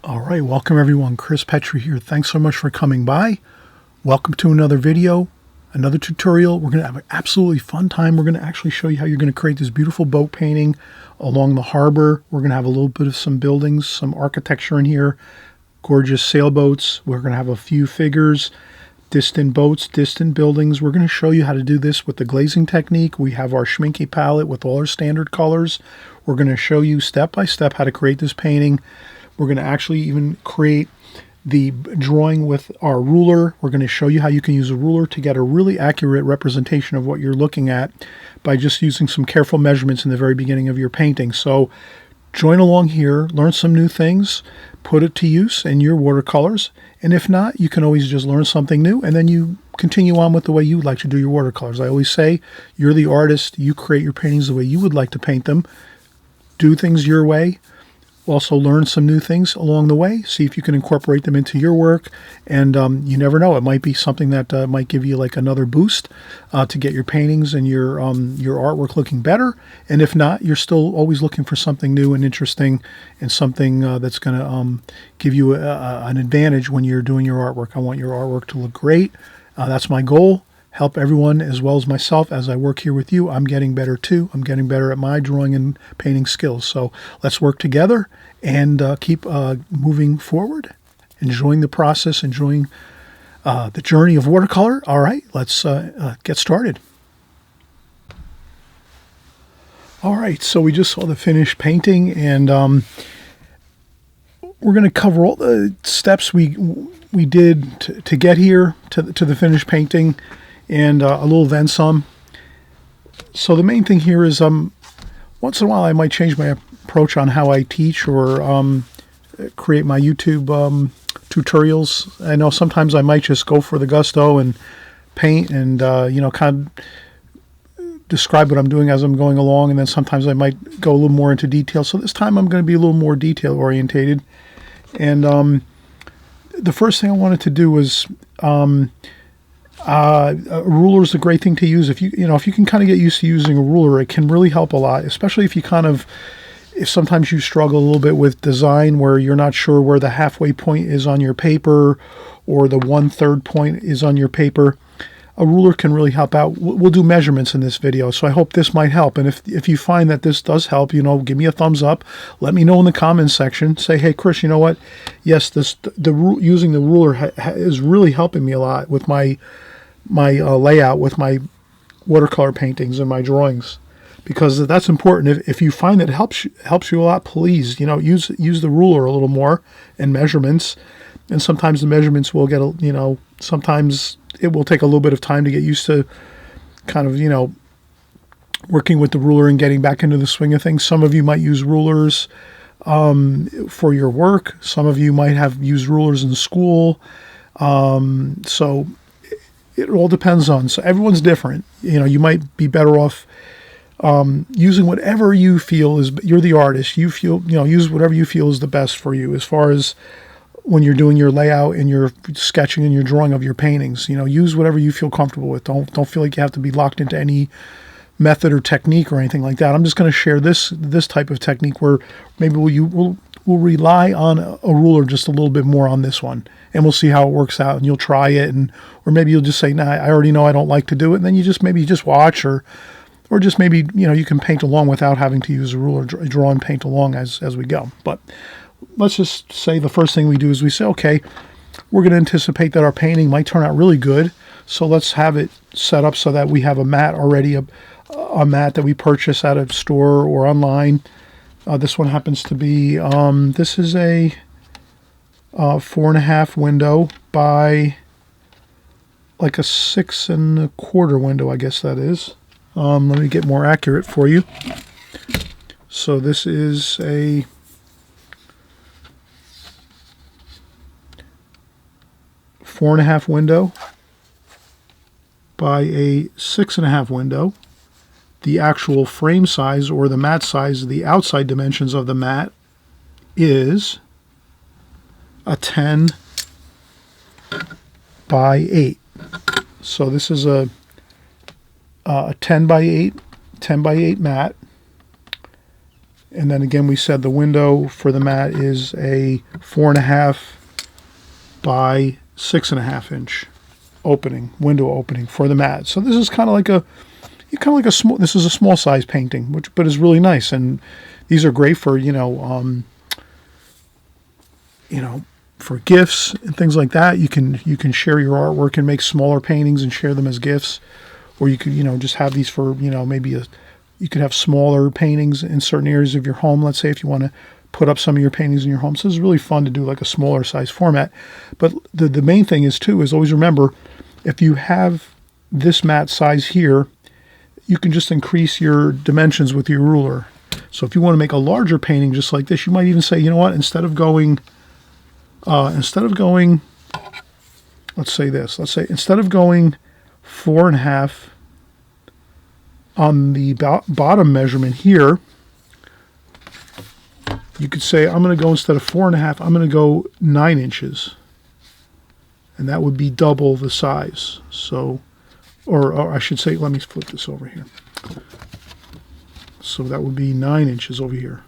All right, welcome everyone. Chris Petri here. Thanks so much for coming by. Welcome to another video, another tutorial. We're going to have an absolutely fun time. We're going to actually show you how you're going to create this beautiful boat painting along the harbor. We're going to have a little bit of some buildings, some architecture in here, gorgeous sailboats. We're going to have a few figures, distant boats, distant buildings. We're going to show you how to do this with the glazing technique. We have our Schminke palette with all our standard colors. We're going to show you step by step how to create this painting. We're going to actually even create the drawing with our ruler. We're going to show you how you can use a ruler to get a really accurate representation of what you're looking at by just using some careful measurements in the very beginning of your painting. So join along here, learn some new things, put it to use in your watercolors. And if not, you can always just learn something new and then you continue on with the way you would like to do your watercolors. I always say, you're the artist. You create your paintings the way you would like to paint them. Do things your way. Also learn some new things along the way. See if you can incorporate them into your work. And you never know, it might be something that might give you like another boost to get your paintings and your artwork looking better. And if not, you're still always looking for something new and interesting and something that's going to give you an advantage when you're doing your artwork. I want your artwork to look great. That's my goal. Help everyone as well as myself as I work here with you. I'm getting better too. I'm getting better at my drawing and painting skills. So let's work together and keep moving forward, enjoying the process, enjoying the journey of watercolor. All right, let's get started. All right, so we just saw the finished painting, and we're going to cover all the steps we did to get here to the finished painting. And a little then some. So the main thing here is once in a while I might change my approach on how I teach or create my YouTube tutorials. I know sometimes I might just go for the gusto and paint and kind of describe what I'm doing as I'm going along, and then sometimes I might go a little more into detail. So this time I'm going to be a little more detail orientated. And the first thing I wanted to do was a ruler is a great thing to use. If you can kind of get used to using a ruler, it can really help a lot, especially if if sometimes you struggle a little bit with design where you're not sure where the halfway point is on your paper or the 1/3 point is on your paper. A ruler can really help out. We'll do measurements in this video, so I hope this might help. And if you find that this does help, give me a thumbs up. Let me know in the comments section. Say, hey, Chris, you know what? Yes, using the ruler is really helping me a lot with my layout with my watercolor paintings and my drawings, because that's important. If you find that it helps you a lot, please use the ruler a little more and measurements. And sometimes the measurements will get sometimes it will take a little bit of time to get used to kind of working with the ruler and getting back into the swing of things. Some of you might use rulers for your work. Some of you might have used rulers in school. So it all depends on. So everyone's different. You might be better off using whatever you feel is. You're the artist. You feel use whatever you feel is the best for you as far as when you're doing your layout and your sketching and your drawing of your paintings. Use whatever you feel comfortable with. Don't feel like you have to be locked into any method or technique or anything like that. I'm just going to share this type of technique where maybe we'll rely on a ruler just a little bit more on this one, and we'll see how it works out, and you'll try it, or maybe you'll just say, nah, I already know I don't like to do it, and then you just watch, or just maybe you can paint along without having to use a ruler, draw and paint along as we go. But let's just say the first thing we do is we say, okay, we're going to anticipate that our painting might turn out really good, so let's have it set up so that we have a mat already, a mat that we purchase at a store or online. This one happens to be, this is a 4.5 window by like a 6 1/4 window, I guess that is. Let me get more accurate for you. So this is a 4.5 window by a 6.5 window. The actual frame size or the mat size, the outside dimensions of the mat is a 10 by 8. So this is a 10 by 8 mat. And then again, we said the window for the mat is a 4.5 by 6.5 inch window opening for the mat. So this is kind of like a small. This is a small size painting, but is really nice. And these are great for for gifts and things like that. You can share your artwork and make smaller paintings and share them as gifts, or you could just have these for maybe you could have smaller paintings in certain areas of your home. Let's say if you want to put up some of your paintings in your home. So it's really fun to do like a smaller size format. But the main thing is always remember, if you have this mat size here, you can just increase your dimensions with your ruler. So if you want to make a larger painting just like this, you might even say, you know what, instead of going, let's say instead of going 4.5 on the bottom measurement here, you could say, I'm going to go, instead of 4.5, I'm going to go 9 inches. And that would be double the size. So, or I should say, let me flip this over here. So that would be 9 inches over here.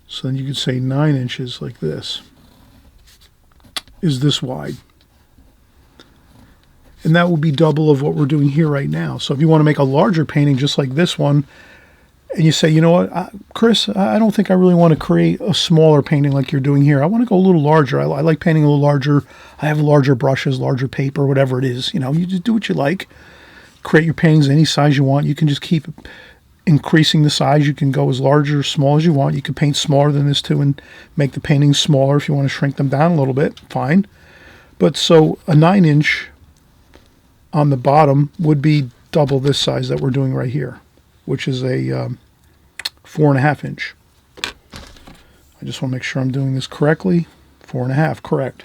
So then you could say 9 inches like this is this wide. And that would be double of what we're doing here right now. So if you want to make a larger painting just like this one, and you say, you know what, Chris, I don't think I really want to create a smaller painting like you're doing here. I want to go a little larger. I like painting a little larger. I have larger brushes, larger paper, whatever it is. You just do what you like. Create your paintings any size you want. You can just keep increasing the size. You can go as large or small as you want. You can paint smaller than this too and make the paintings smaller if you want to shrink them down a little bit. Fine. But so a 9 inch on the bottom would be double this size that we're doing right here, which is a 4.5 inch. I just want to make sure I'm doing this correctly. 4.5, correct.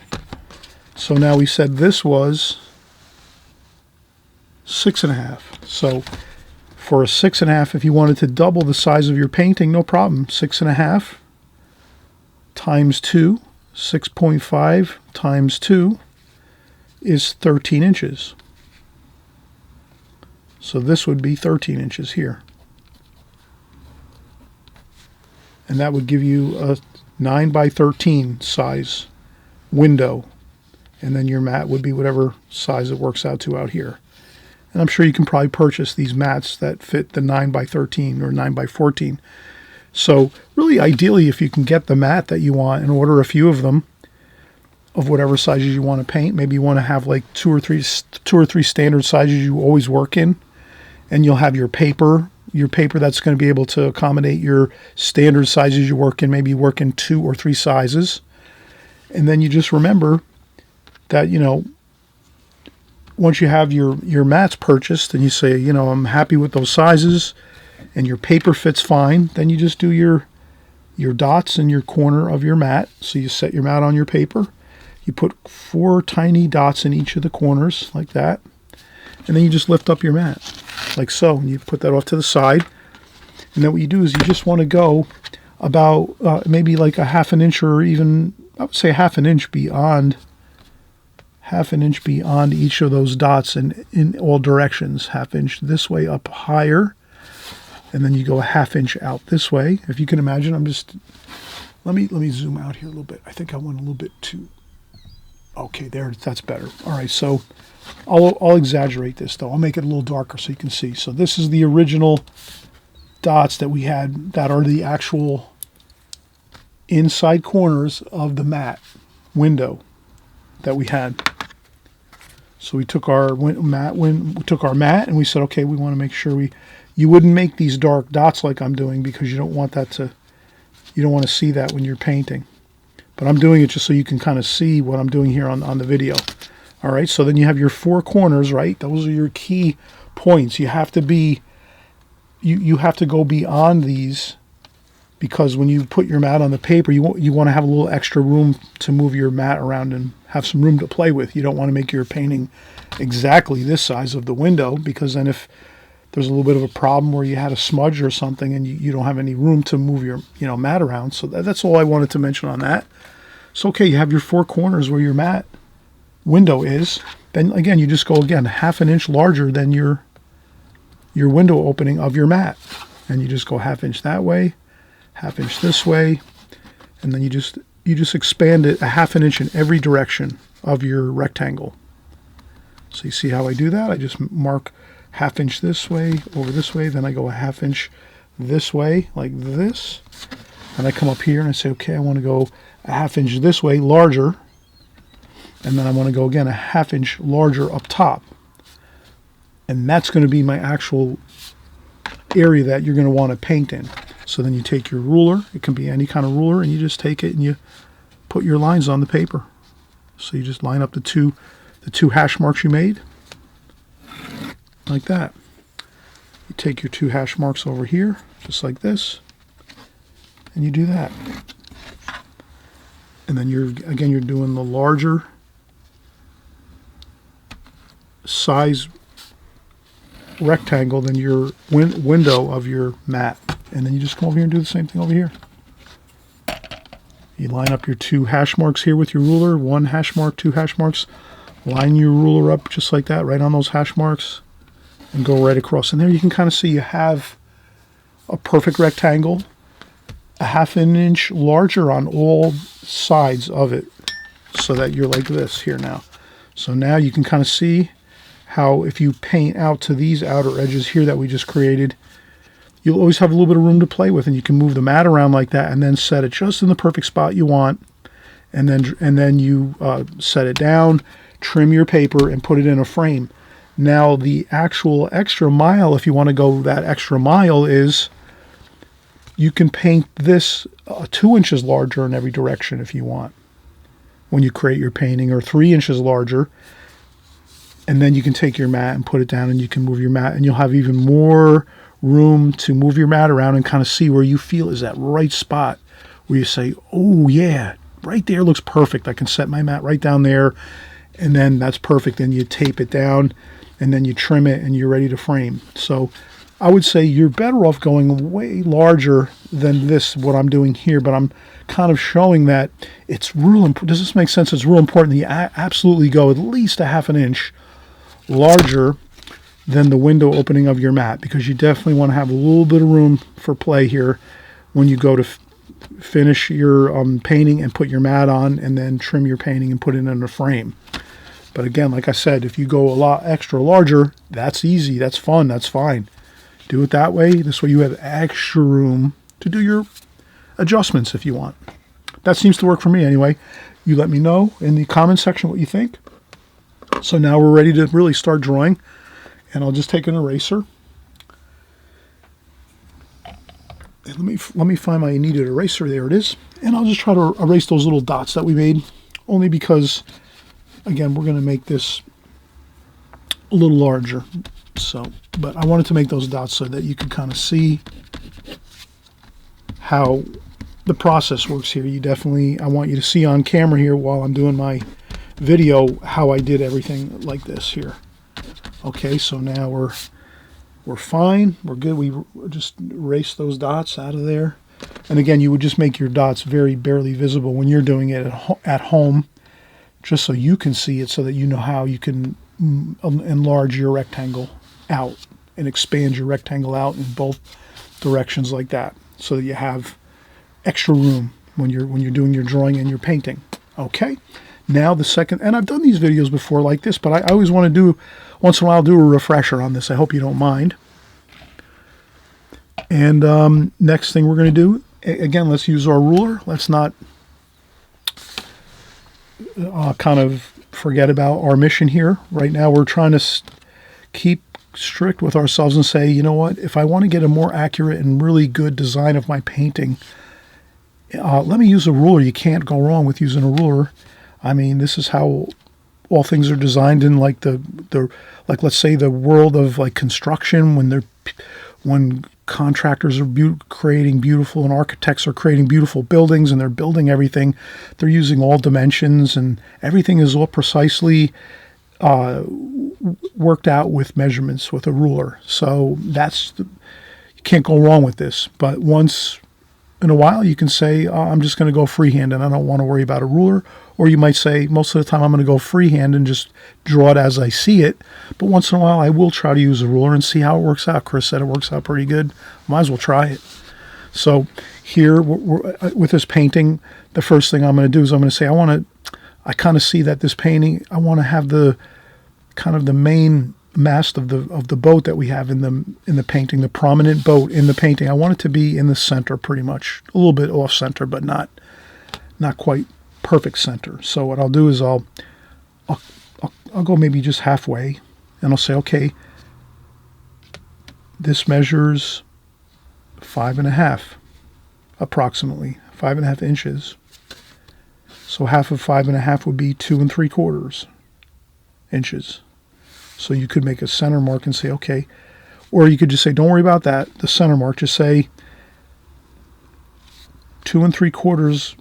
So now we said this was 6.5. So for a 6.5, if you wanted to double the size of your painting, no problem. 6.5 times 2, 6.5 times 2 is 13 inches. So this would be 13 inches here. And that would give you a 9 by 13 size window. And then your mat would be whatever size it works out to out here. And I'm sure you can probably purchase these mats that fit the 9 by 13 or 9 by 14. So really ideally, if you can get the mat that you want and order a few of them of whatever sizes you want to paint, maybe you want to have like two or three standard sizes you always work in, and you'll have your paper that's going to be able to accommodate your standard sizes you work in. Maybe you work in 2 or 3 sizes. And then you just remember that, once you have your mats purchased and you say, I'm happy with those sizes and your paper fits fine, then you just do your dots in your corner of your mat. So you set your mat on your paper. You put 4 tiny dots in each of the corners like that. And then you just lift up your mat like so, and you put that off to the side. And then what you do is you just want to go about maybe like a 1/2 inch, or even I would say 1/2 inch beyond each of those dots in all directions. 1/2 inch this way up higher, and then you go a 1/2 inch out this way. If you can imagine, let me zoom out here a little bit. I think I went a little bit too. Okay, that's better. All right, so I'll exaggerate this though. I'll make it a little darker so you can see. So this is the original dots that we had that are the actual inside corners of the mat window that we had. So we took our mat and we said, okay, we want to make sure you wouldn't make these dark dots like I'm doing, because you don't want to see that when you're painting. But I'm doing it just so you can kind of see what I'm doing here on the video. All right, so then you have your 4 corners, right? Those are your key points. You have to you have to go beyond these, because when you put your mat on the paper, you want to have a little extra room to move your mat around and have some room to play with. You don't want to make your painting exactly this size of the window, because then if there's a little bit of a problem where you had a smudge or something and you don't have any room to move your mat around. So that's all I wanted to mention on that. So okay, you have your 4 corners where your mat window is. Then again, you just go 1/2 inch larger than your window opening of your mat. and you just go 1/2 inch that way, 1/2 inch this way, and then you just expand it 1/2 inch in every direction of your rectangle. So you see how I do that? I just mark 1/2 inch this way, over this way, then I go 1/2 inch this way, like this, and I come up here and I say, okay, I want to go 1/2 inch this way, larger, and then I want to go again 1/2 inch larger up top. And that's going to be my actual area that you're going to want to paint in. So then you take your ruler, it can be any kind of ruler, and you just take it and you put your lines on the paper. So you just line up the two hash marks you made, like that. You take your 2 hash marks over here, just like this, and you do that. And then you're doing the larger size rectangle than your window of your mat. And then you just come over here and do the same thing over here. You line up your 2 hash marks here with your ruler, 1 hash mark, 2 hash marks. Line your ruler up just like that, right on those hash marks, and go right across. And there you can kind of see you have a perfect rectangle, 1/2 inch larger on all sides of it, so that you're like this here now. So now you can kind of see how if you paint out to these outer edges here that we just created, you'll always have a little bit of room to play with, and you can move the mat around like that and then set it just in the perfect spot you want, and then you set it down, trim your paper, and put it in a frame. Now the actual extra mile, if you want to go that extra mile, is you can paint this 2 inches larger in every direction if you want when you create your painting, or 3 inches larger. And then you can take your mat and put it down, and you can move your mat, and you'll have even more room to move your mat around and kind of see where you feel is that right spot where you say, oh yeah, right there looks perfect. I can set my mat right down there, and then that's perfect. And you tape it down, and then you trim it, and you're ready to frame. So I would say you're better off going way larger than this, what I'm doing here, but I'm kind of showing that it's real important. Does this make sense? It's real important that you absolutely go at least 1/2 inch larger than the window opening of your mat, because you definitely want to have a little bit of room for play here when you go to finish your painting and put your mat on, and then trim your painting and put it in a frame. But again, like I said, if you go a lot extra larger, that's easy, that's fun, that's fine. Do it that way. This way you have extra room to do your adjustments if you want. That seems to work for me anyway. You let me know in the comment section what you think. So now we're ready to really start drawing, and I'll just take an eraser. And let me find my needed eraser. There it is. And I'll just try to erase those little dots that we made, only because, again, we're going to make this a little larger. So, but I wanted to make those dots so that you could kind of see how the process works here. I want you to see on camera here while I'm doing my video how I did everything like this here. Okay, so now we're fine, we're good. We just erase those dots out of there. And again, you would just make your dots very barely visible when you're doing it at home, just so you can see it, so that you know how you can enlarge your rectangle out and expand your rectangle out in both directions like that, so that you have extra room when you're doing your drawing and your painting. Okay, now the second, and I've done these videos before like this, but I always want to do, once in a while, do a refresher on this. I hope you don't mind. And next thing we're going to do, again, let's use our ruler. Let's not kind of forget about our mission here. Right now we're trying to keep strict with ourselves and say, you know what, if I want to get a more accurate and really good design of my painting, let me use a ruler. You can't go wrong with using a ruler. I mean, this is how all things are designed in, like like, let's say, the world of like construction, when contractors are creating beautiful, and architects are creating beautiful buildings, and they're building everything, they're using all dimensions, and everything is all precisely worked out with measurements with a ruler. So you can't go wrong with this. But once in a while, you can say, I'm just going to go freehand and I don't want to worry about a ruler. Or you might say, most of the time I'm going to go freehand and just draw it as I see it. But once in a while, I will try to use a ruler and see how it works out. Chris said it works out pretty good. Might as well try it. So here, with this painting, the first thing I'm going to do is I'm going to say, I kind of see that this painting, I want to have the kind of the main mast of the boat that we have in the painting, the prominent boat in the painting. I want it to be in the center pretty much, a little bit off center, but not quite perfect center. So what I'll do is I'll go maybe just halfway, and I'll say, okay, this measures 5.5, approximately 5.5 inches. So half of 5.5 would be 2 3/4 inches. So you could make a center mark and say, okay, or you could just say, don't worry about that, the center mark, just say 2 3/4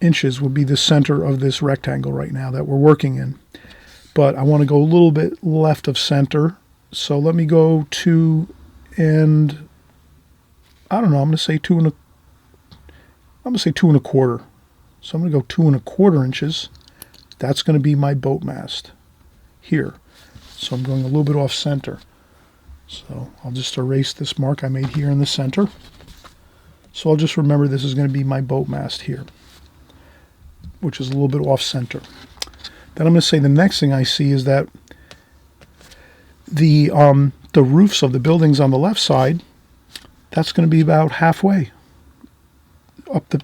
inches would be the center of this rectangle right now that we're working in. But I want to go a little bit left of center. So let me go 2 and, I don't know, I'm going to say 2 1/4. So I'm going to go 2 1/4 inches. That's going to be my boat mast here. So I'm going a little bit off center. So I'll just erase this mark I made here in the center. So I'll just remember this is going to be my boat mast here, which is a little bit off center. Then I'm going to say the next thing I see is that the roofs of the buildings on the left side, that's going to be about halfway up the,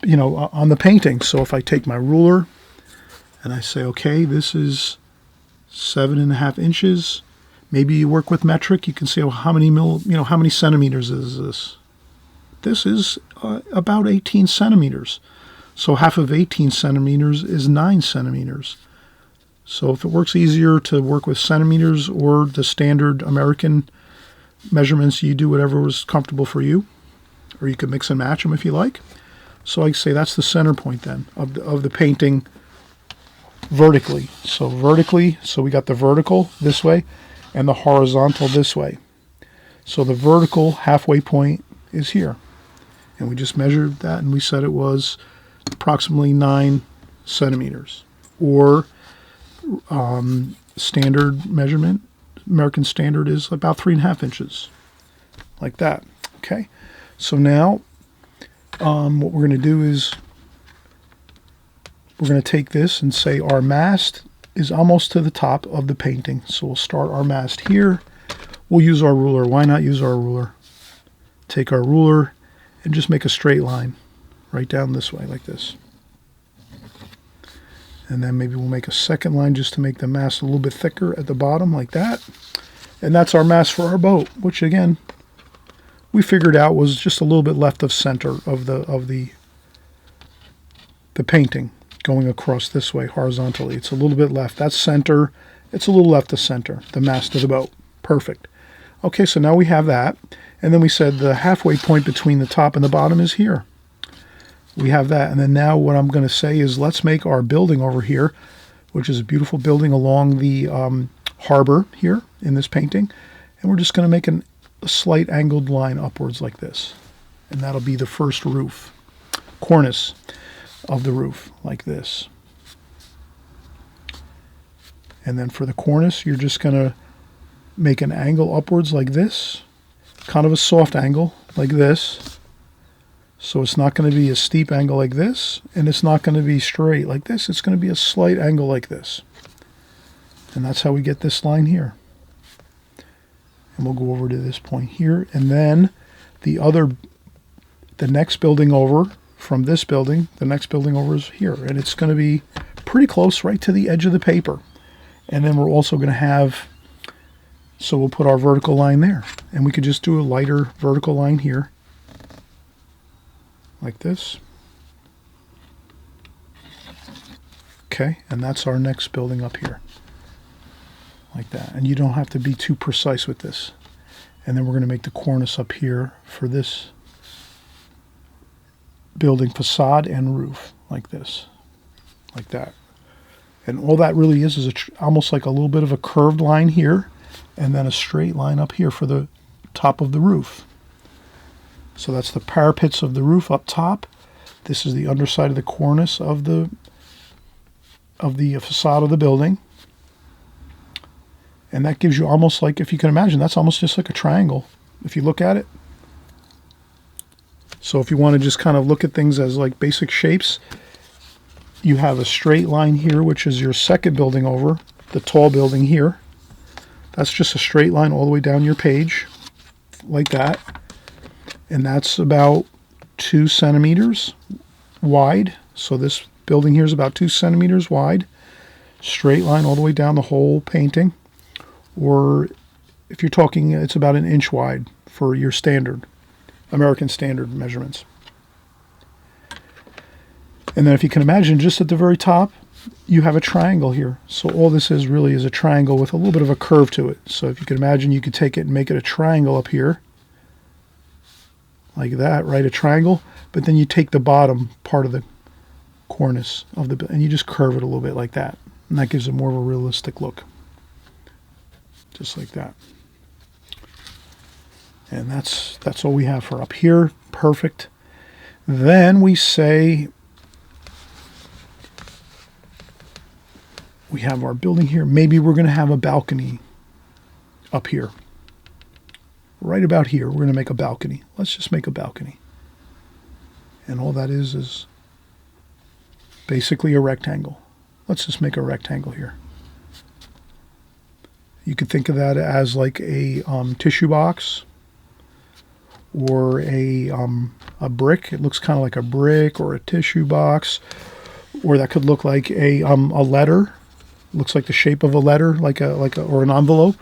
on the painting. So if I take my ruler and I say, okay, this is 7.5 inches. Maybe you work with metric. You can say, well, how many centimeters is this? This is about 18 centimeters. So half of 18 centimeters is 9 centimeters. So if it works easier to work with centimeters or the standard American measurements, you do whatever was comfortable for you, or you could mix and match them if you like. So I say that's the center point then of the painting vertically. So vertically, so we got the vertical this way and the horizontal this way. So the vertical halfway point is here. And we just measured that and we said it was approximately 9 centimeters. Or standard measurement, American standard is about 3.5 inches. Like that. Okay. So now what we're going to do is we're going to take this and say our mast is almost to the top of the painting. So we'll start our mast here. We'll use our ruler. Why not use our ruler? Take our ruler and just make a straight line right down this way like this. And then maybe we'll make a second line just to make the mast a little bit thicker at the bottom like that. And that's our mast for our boat, which again, we figured out was just a little bit left of center of the painting going across this way horizontally. It's a little bit left. That's center. It's a little left of center, the mast of the boat. Perfect. Okay, so now we have that. And then we said the halfway point between the top and the bottom is here. We have that. And then now what I'm going to say is let's make our building over here, which is a beautiful building along the harbor here in this painting. And we're just going to make a slight angled line upwards like this. And that'll be the first roof, cornice of the roof like this. And then for the cornice, you're just going to make an angle upwards like this, kind of a soft angle like this. So it's not going to be a steep angle like this, and it's not going to be straight like this. It's going to be a slight angle like this. And that's how we get this line here. And we'll go over to this point here. And then the next building over from this building, the next building over is here. And it's going to be pretty close right to the edge of the paper. And then we're also going to have, so we'll put our vertical line there. And we could just do a lighter vertical line here. Like this. Okay, and that's our next building up here. Like that. And you don't have to be too precise with this. And then we're going to make the cornice up here for this building facade and roof. Like this. Like that. And all that really is almost like a little bit of a curved line here. And then a straight line up here for the top of the roof. So that's the parapets of the roof up top. This is the underside of the cornice of the facade of the building. And that gives you almost like, if you can imagine, that's almost just like a triangle if you look at it. So if you want to just kind of look at things as like basic shapes, you have a straight line here, which is your second building over, the tall building here. That's just a straight line all the way down your page, like that. And that's about 2 centimeters wide. So this building here is about 2 centimeters wide. Straight line all the way down the whole painting. Or if you're talking, it's about 1 inch wide for your standard, American standard measurements. And then if you can imagine, just at the very top, you have a triangle here. So all this is really is a triangle with a little bit of a curve to it. So if you can imagine, you could take it and make it a triangle up here. Like that, right? A triangle. But then you take the bottom part of the cornice of the, and you just curve it a little bit like that. And that gives it more of a realistic look. Just like that. And that's all we have for up here. Perfect. Then we say we have our building here. Maybe we're going to have a balcony up here. Right about here, we're going to make a balcony. Let's just make a balcony. And all that is basically a rectangle. Let's just make a rectangle here. You could think of that as like a tissue box or a brick. It looks kind of like a brick or a tissue box, or that could look like a letter. It looks like the shape of a letter, or an envelope.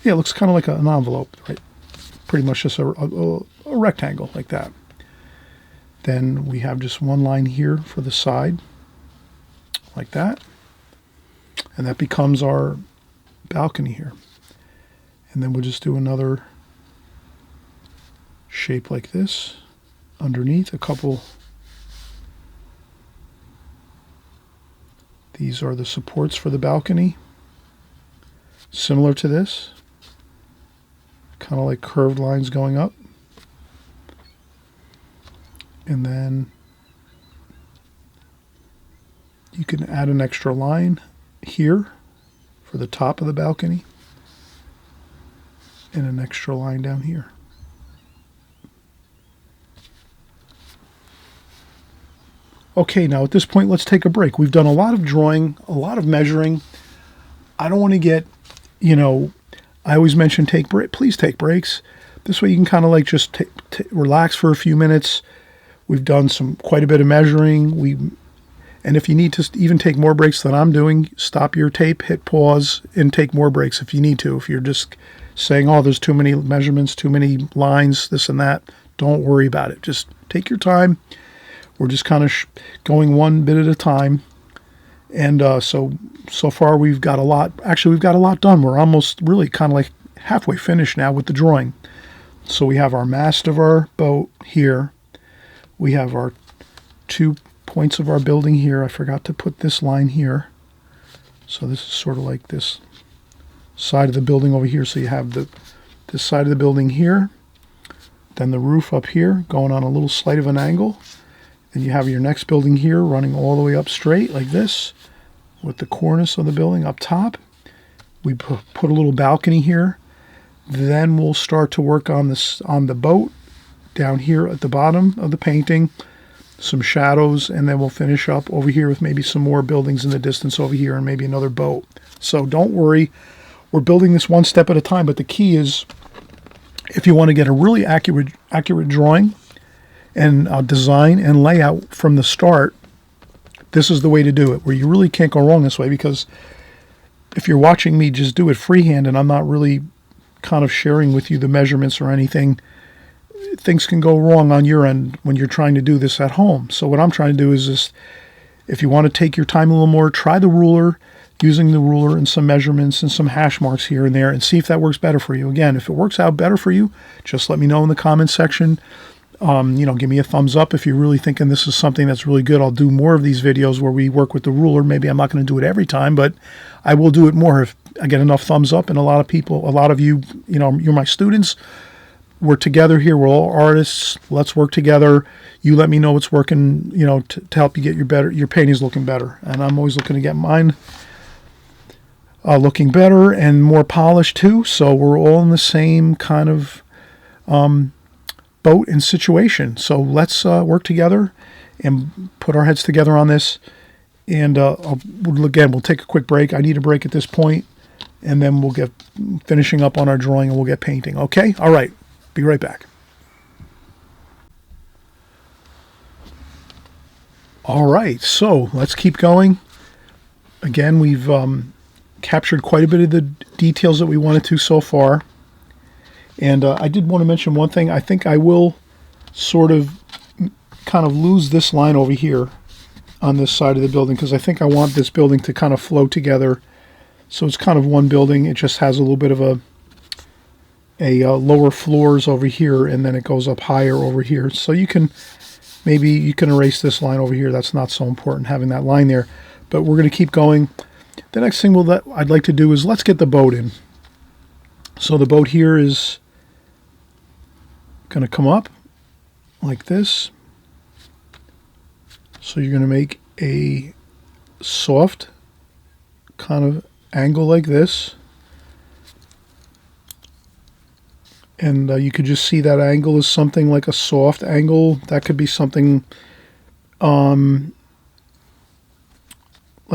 Yeah, it looks kind of like an envelope, right? Pretty much just a rectangle like that. Then we have just one line here for the side, like that. And that becomes our balcony here. And then we'll just do another shape like this underneath a couple. These are the supports for the balcony, similar to this, kind of like curved lines going up. And then you can add an extra line here for the top of the balcony and an extra line down here. Okay, now at this point, let's take a break. We've done a lot of drawing, a lot of measuring. I don't want to get, I always mention please take breaks. This way you can kind of like just relax for a few minutes. We've done quite a bit of measuring. And if you need to even take more breaks than I'm doing, stop your tape, hit pause, and take more breaks if you need to. If you're just saying, oh, there's too many measurements, too many lines, this and that, don't worry about it. Just take your time. We're just kind of going one bit at a time. And so far we've got a lot. Actually, we've got a lot done. We're almost really kind of like halfway finished now with the drawing. So we have our mast of our boat here. We have our 2 points of our building here. I forgot to put this line here. So this is sort of like this side of the building over here. So you have this side of the building here. Then the roof up here going on a little slight of an angle. Then you have your next building here running all the way up straight like this with the cornice of the building up top. We put a little balcony here. Then we'll start to work on the boat down here at the bottom of the painting, some shadows, and then we'll finish up over here with maybe some more buildings in the distance over here and maybe another boat. So don't worry, we're building this one step at a time, but the key is if you want to get a really accurate drawing and design and layout from the start, this is the way to do it, where you really can't go wrong this way, because if you're watching me just do it freehand and I'm not really kind of sharing with you the measurements or anything, things can go wrong on your end when you're trying to do this at home. So what I'm trying to do is just, if you want to take your time a little more, try the ruler, using the ruler and some measurements and some hash marks here and there, and see if that works better for you. Again, if it works out better for you, just let me know in the comments section. Give me a thumbs up if you're really thinking this is something that's really good. I'll do more of these videos where we work with the ruler. Maybe I'm not going to do it every time, but I will do it more if I get enough thumbs up. And a lot of you, you're my students, we're together here. We're all artists. Let's work together. You let me know what's working, you know, to help you get your paintings looking better. And I'm always looking to get mine looking better and more polished too. So we're all in the same kind of boat and situation. So let's work together and put our heads together on this. And again, we'll take a quick break. I need a break at this point, and then we'll get finishing up on our drawing and we'll get painting. Okay? All right. Be right back. All right. So let's keep going. Again, we've captured quite a bit of the details that we wanted to so far. And I did want to mention one thing. I think I will sort of kind of lose this line over here on this side of the building, because I think I want this building to kind of flow together. So it's kind of one building. It just has a little bit of a lower floors over here, and then it goes up higher over here. So maybe you can erase this line over here. That's not so important, having that line there. But we're going to keep going. The next thing I'd like to do is let's get the boat in. So the boat here is going to come up like this. So you're going to make a soft kind of angle like this. And you could just see that angle is something like a soft angle. That could be something like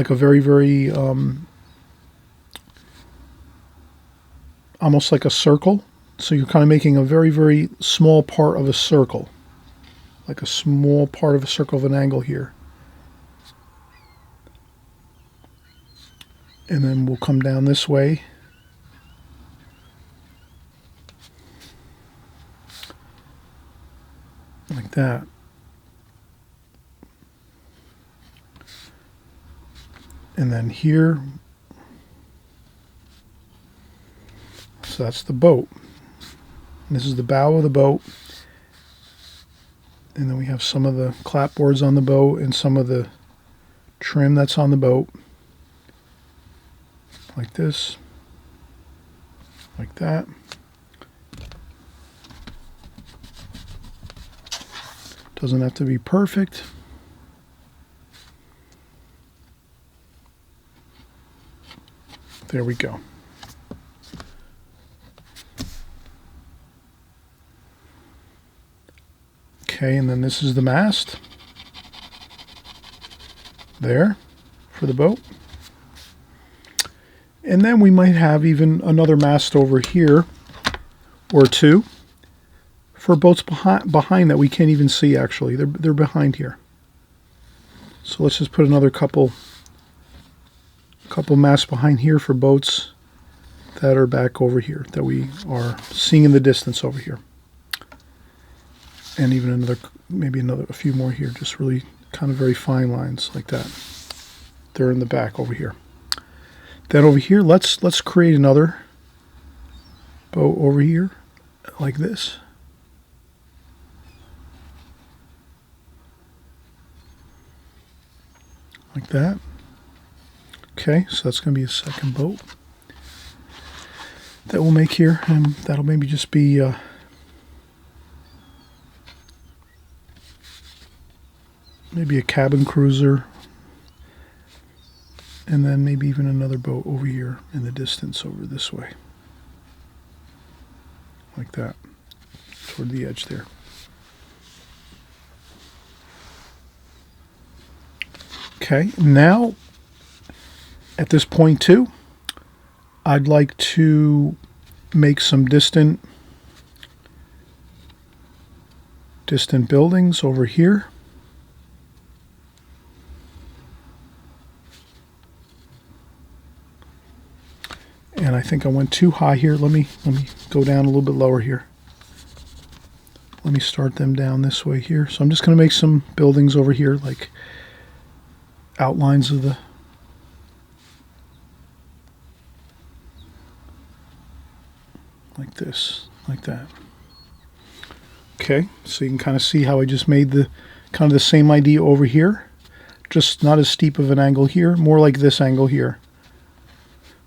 a very, very, almost like a circle. So you're kind of making a very, very small part of a circle. Like a small part of a circle of an angle here. And then we'll come down this way. Like that. And then here. So that's the boat. And this is the bow of the boat. And then we have some of the clapboards on the boat and some of the trim that's on the boat. Like this. Like that. Doesn't have to be perfect. There we go. Okay, and then this is the mast. There, for the boat. And then we might have even another mast over here, or two, for boats behind that we can't even see actually. They're behind here. So let's just put another couple masts behind here for boats that are back over here, that we are seeing in the distance over here. And even a few more here, just really kind of very fine lines like that. They're in the back over here. Then over here, let's create another boat over here, like this. Like that. Okay, so that's going to be a second boat that we'll make here, and that'll maybe just be maybe a cabin cruiser, and then maybe even another boat over here in the distance over this way, like that, toward the edge there. Okay, now at this point too, I'd like to make some distant buildings over here. And I think I went too high here. Let me go down a little bit lower here. Let me start them down this way here. So I'm just going to make some buildings over here, like outlines of the like this, like that. Okay, so you can kind of see how I just made the kind of the same idea over here, just not as steep of an angle here, more like this angle here.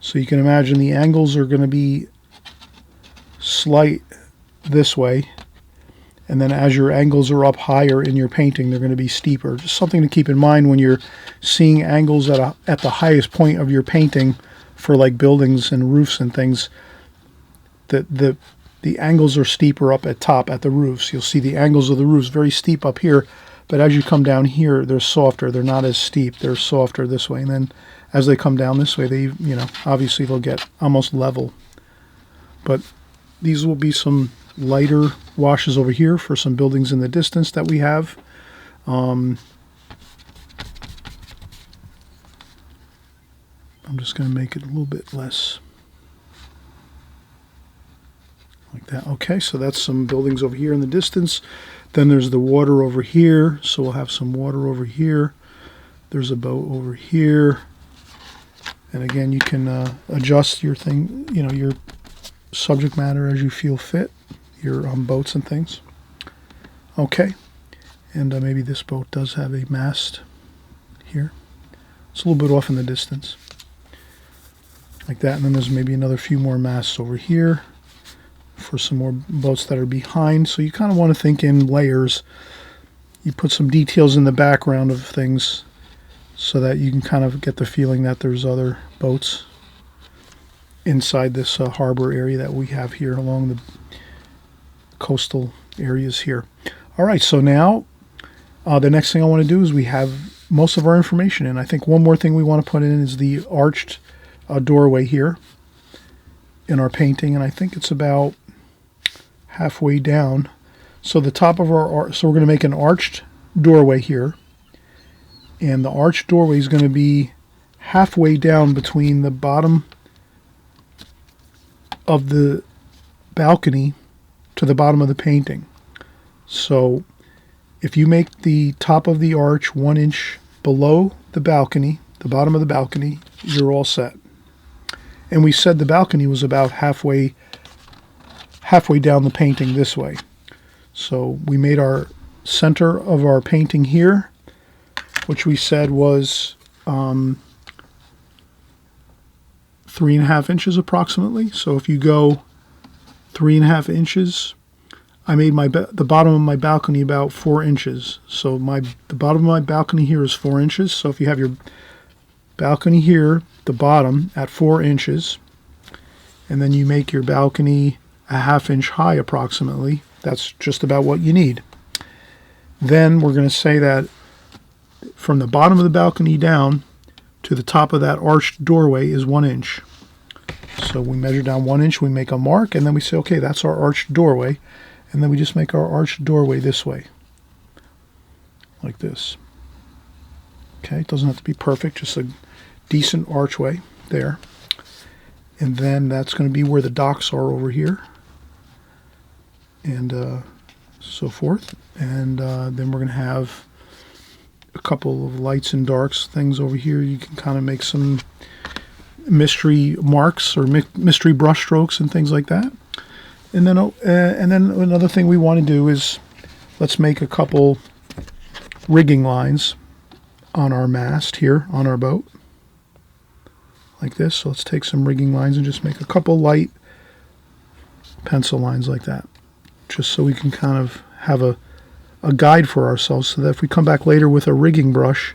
So you can imagine the angles are going to be slight this way. And then as your angles are up higher in your painting, they're going to be steeper. Just something to keep in mind when you're seeing angles at the highest point of your painting for like buildings and roofs and things. The angles are steeper up at top at the roofs. You'll see the angles of the roofs very steep up here, but as you come down here, they're softer. They're not as steep. They're softer this way. And then as they come down this way, they, obviously they'll get almost level. But these will be some lighter washes over here for some buildings in the distance that we have. I'm just going to make it a little bit less like that. Okay, so that's some buildings over here in the distance. Then there's the water over here, so we'll have some water over here. There's a boat over here. And again, you can adjust your thing, your subject matter as you feel fit, your boats and things. Okay, and maybe this boat does have a mast here. It's a little bit off in the distance, like that. And then there's maybe another few more masts over here for some more boats that are behind. So you kind of want to think in layers. You put some details in the background of things so that you can kind of get the feeling that there's other boats inside this harbor area that we have here along the coastal areas here. All right, so now the next thing I want to do is we have most of our information in. I think one more thing we want to put in is the arched doorway here in our painting, and I think it's about halfway down. So the top of so we're going to make an arched doorway here, and the arched doorway is going to be halfway down between the bottom of the balcony to the bottom of the painting. So if you make the top of the arch 1 inch below the balcony, the bottom of the balcony, you're all set. And we said the balcony was about halfway down the painting this way. So we made our center of our painting here, which we said was 3.5 inches approximately. So if you go 3.5 inches, I made the bottom of my balcony about 4 inches. So the bottom of my balcony here is 4 inches. So if you have your balcony here, the bottom at 4 inches, and then you make your balcony a 1/2 inch high approximately, that's just about what you need. Then we're going to say that from the bottom of the balcony down to the top of that arched doorway is 1 inch. So we measure down 1 inch, we make a mark, and then we say, okay, that's our arched doorway. And then we just make our arched doorway this way, like this. Okay, it doesn't have to be perfect, just a decent archway there. And then that's going to be where the docks are over here, and so forth. And then we're going to have a couple of lights and darks things over here. You can kind of make some mystery marks or mystery brush strokes and things like that. And then another thing we want to do is let's make a couple rigging lines on our mast here on our boat, like this. So let's take some rigging lines and just make a couple light pencil lines like that, just so we can kind of have a guide for ourselves, so that if we come back later with a rigging brush,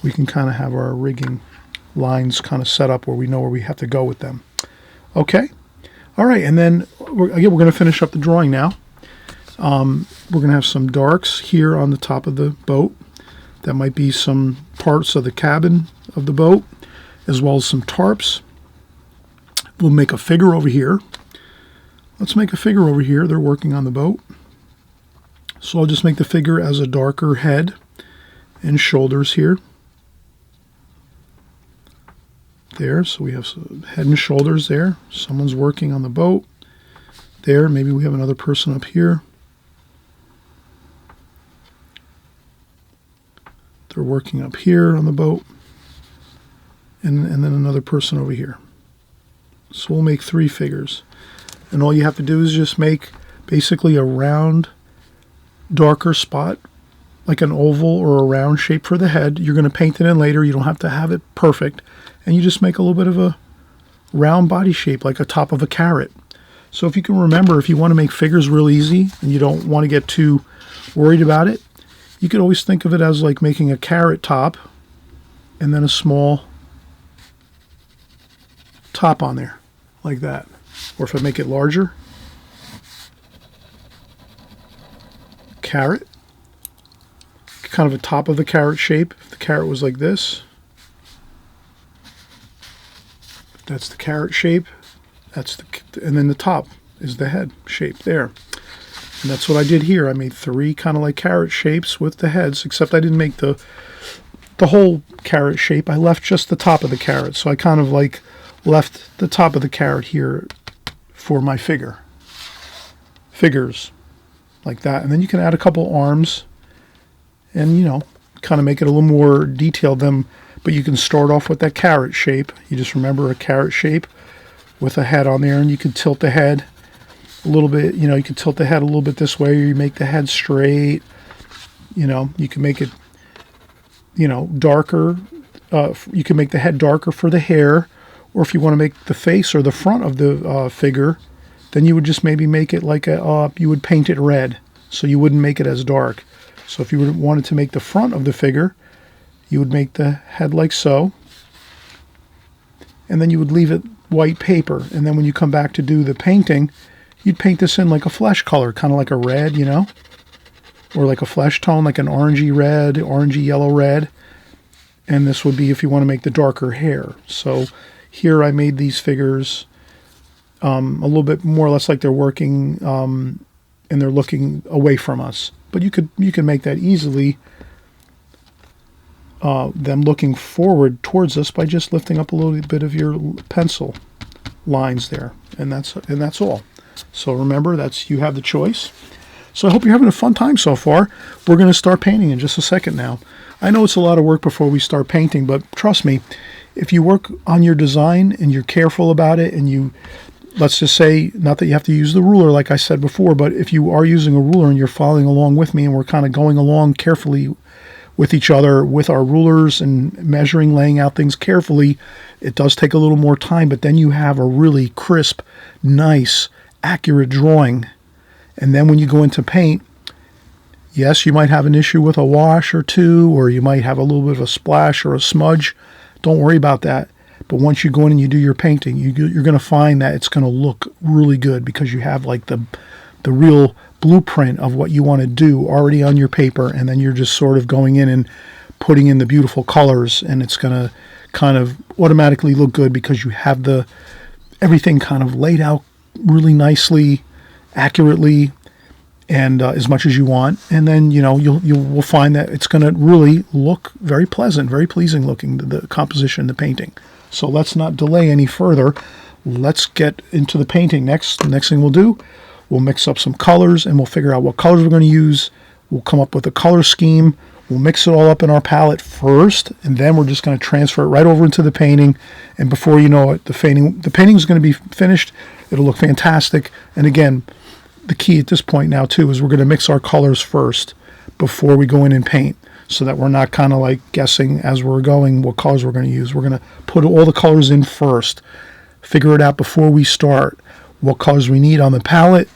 we can kind of have our rigging lines kind of set up where we know where we have to go with them. Okay. All right, and then we're going to finish up the drawing now. We're going to have some darks here on the top of the boat. That might be some parts of the cabin of the boat, as well as some tarps. We'll make a figure over here. Let's make a figure over here. They're working on the boat. So I'll just make the figure as a darker head and shoulders here. There, so we have some head and shoulders there. Someone's working on the boat. There, maybe we have another person up here. They're working up here on the boat. And then another person over here. So we'll make 3 figures. And all you have to do is just make basically a round, darker spot, like an oval or a round shape for the head. You're going to paint it in later. You don't have to have it perfect. And you just make a little bit of a round body shape, like a top of a carrot. So if you can remember, if you want to make figures real easy and you don't want to get too worried about it, you could always think of it as like making a carrot top and then a small top on there, like that. Or if I make it larger, carrot, kind of a top of the carrot shape. If the carrot was like this, that's the carrot shape. And then the top is the head shape there. And that's what I did here. I made 3 kind of like carrot shapes with the heads, except I didn't make the whole carrot shape. I left just the top of the carrot. So I kind of like left the top of the carrot here for my figures, like that. And then you can add a couple arms and, you know, kind of make it a little more detailed but you can start off with that carrot shape. You just remember a carrot shape with a head on there, and you can tilt the head a little bit. You know, you can tilt the head a little bit this way, or you make the head straight. You know, you can make it, you know, darker. You can make the head darker for the hair, or if you want to make the face or the front of the figure, then you would just maybe make it like you would paint it red, so you wouldn't make it as dark. So if you wanted to make the front of the figure, you would make the head like so, and then you would leave it white paper, and then when you come back to do the painting, you'd paint this in like a flesh color, kind of like a red, you know, or like a flesh tone, like an orangey red, orangey yellow red. And this would be if you want to make the darker hair. So here I made these figures a little bit more or less like they're working and they're looking away from us. But you can make that easily, them looking forward towards us, by just lifting up a little bit of your pencil lines there, and that's all. So remember, you have the choice. So I hope you're having a fun time so far. We're going to start painting in just a second now. I know it's a lot of work before we start painting, but trust me, if you work on your design and you're careful about it, and you, let's just say, not that you have to use the ruler like I said before, but if you are using a ruler and you're following along with me and we're kind of going along carefully with each other with our rulers and measuring, laying out things carefully, it does take a little more time, but then you have a really crisp, nice, accurate drawing. And then when you go into paint, yes, you might have an issue with a wash or two, or you might have a little bit of a splash or a smudge. Don't worry about that. But once you go in and you do your painting, you're going to find that it's going to look really good, because you have like the real blueprint of what you want to do already on your paper, and then you're just sort of going in and putting in the beautiful colors, and it's going to kind of automatically look good because you have everything kind of laid out really nicely, accurately, and as much as you want. And then, you know, you will find that it's going to really look very pleasant, very pleasing looking, the composition, the painting. So let's not delay any further. Let's get into the painting next. The next thing we'll do, we'll mix up some colors, and we'll figure out what colors we're going to use. We'll come up with a color scheme. We'll mix it all up in our palette first, and then we're just going to transfer it right over into the painting. And before you know it, the painting is going to be finished. It'll look fantastic. And again, the key at this point now too is we're going to mix our colors first before we go in and paint, so that we're not kind of like guessing as we're going what colors we're going to use. We're going to put all the colors in first, figure it out before we start what colors we need on the palette,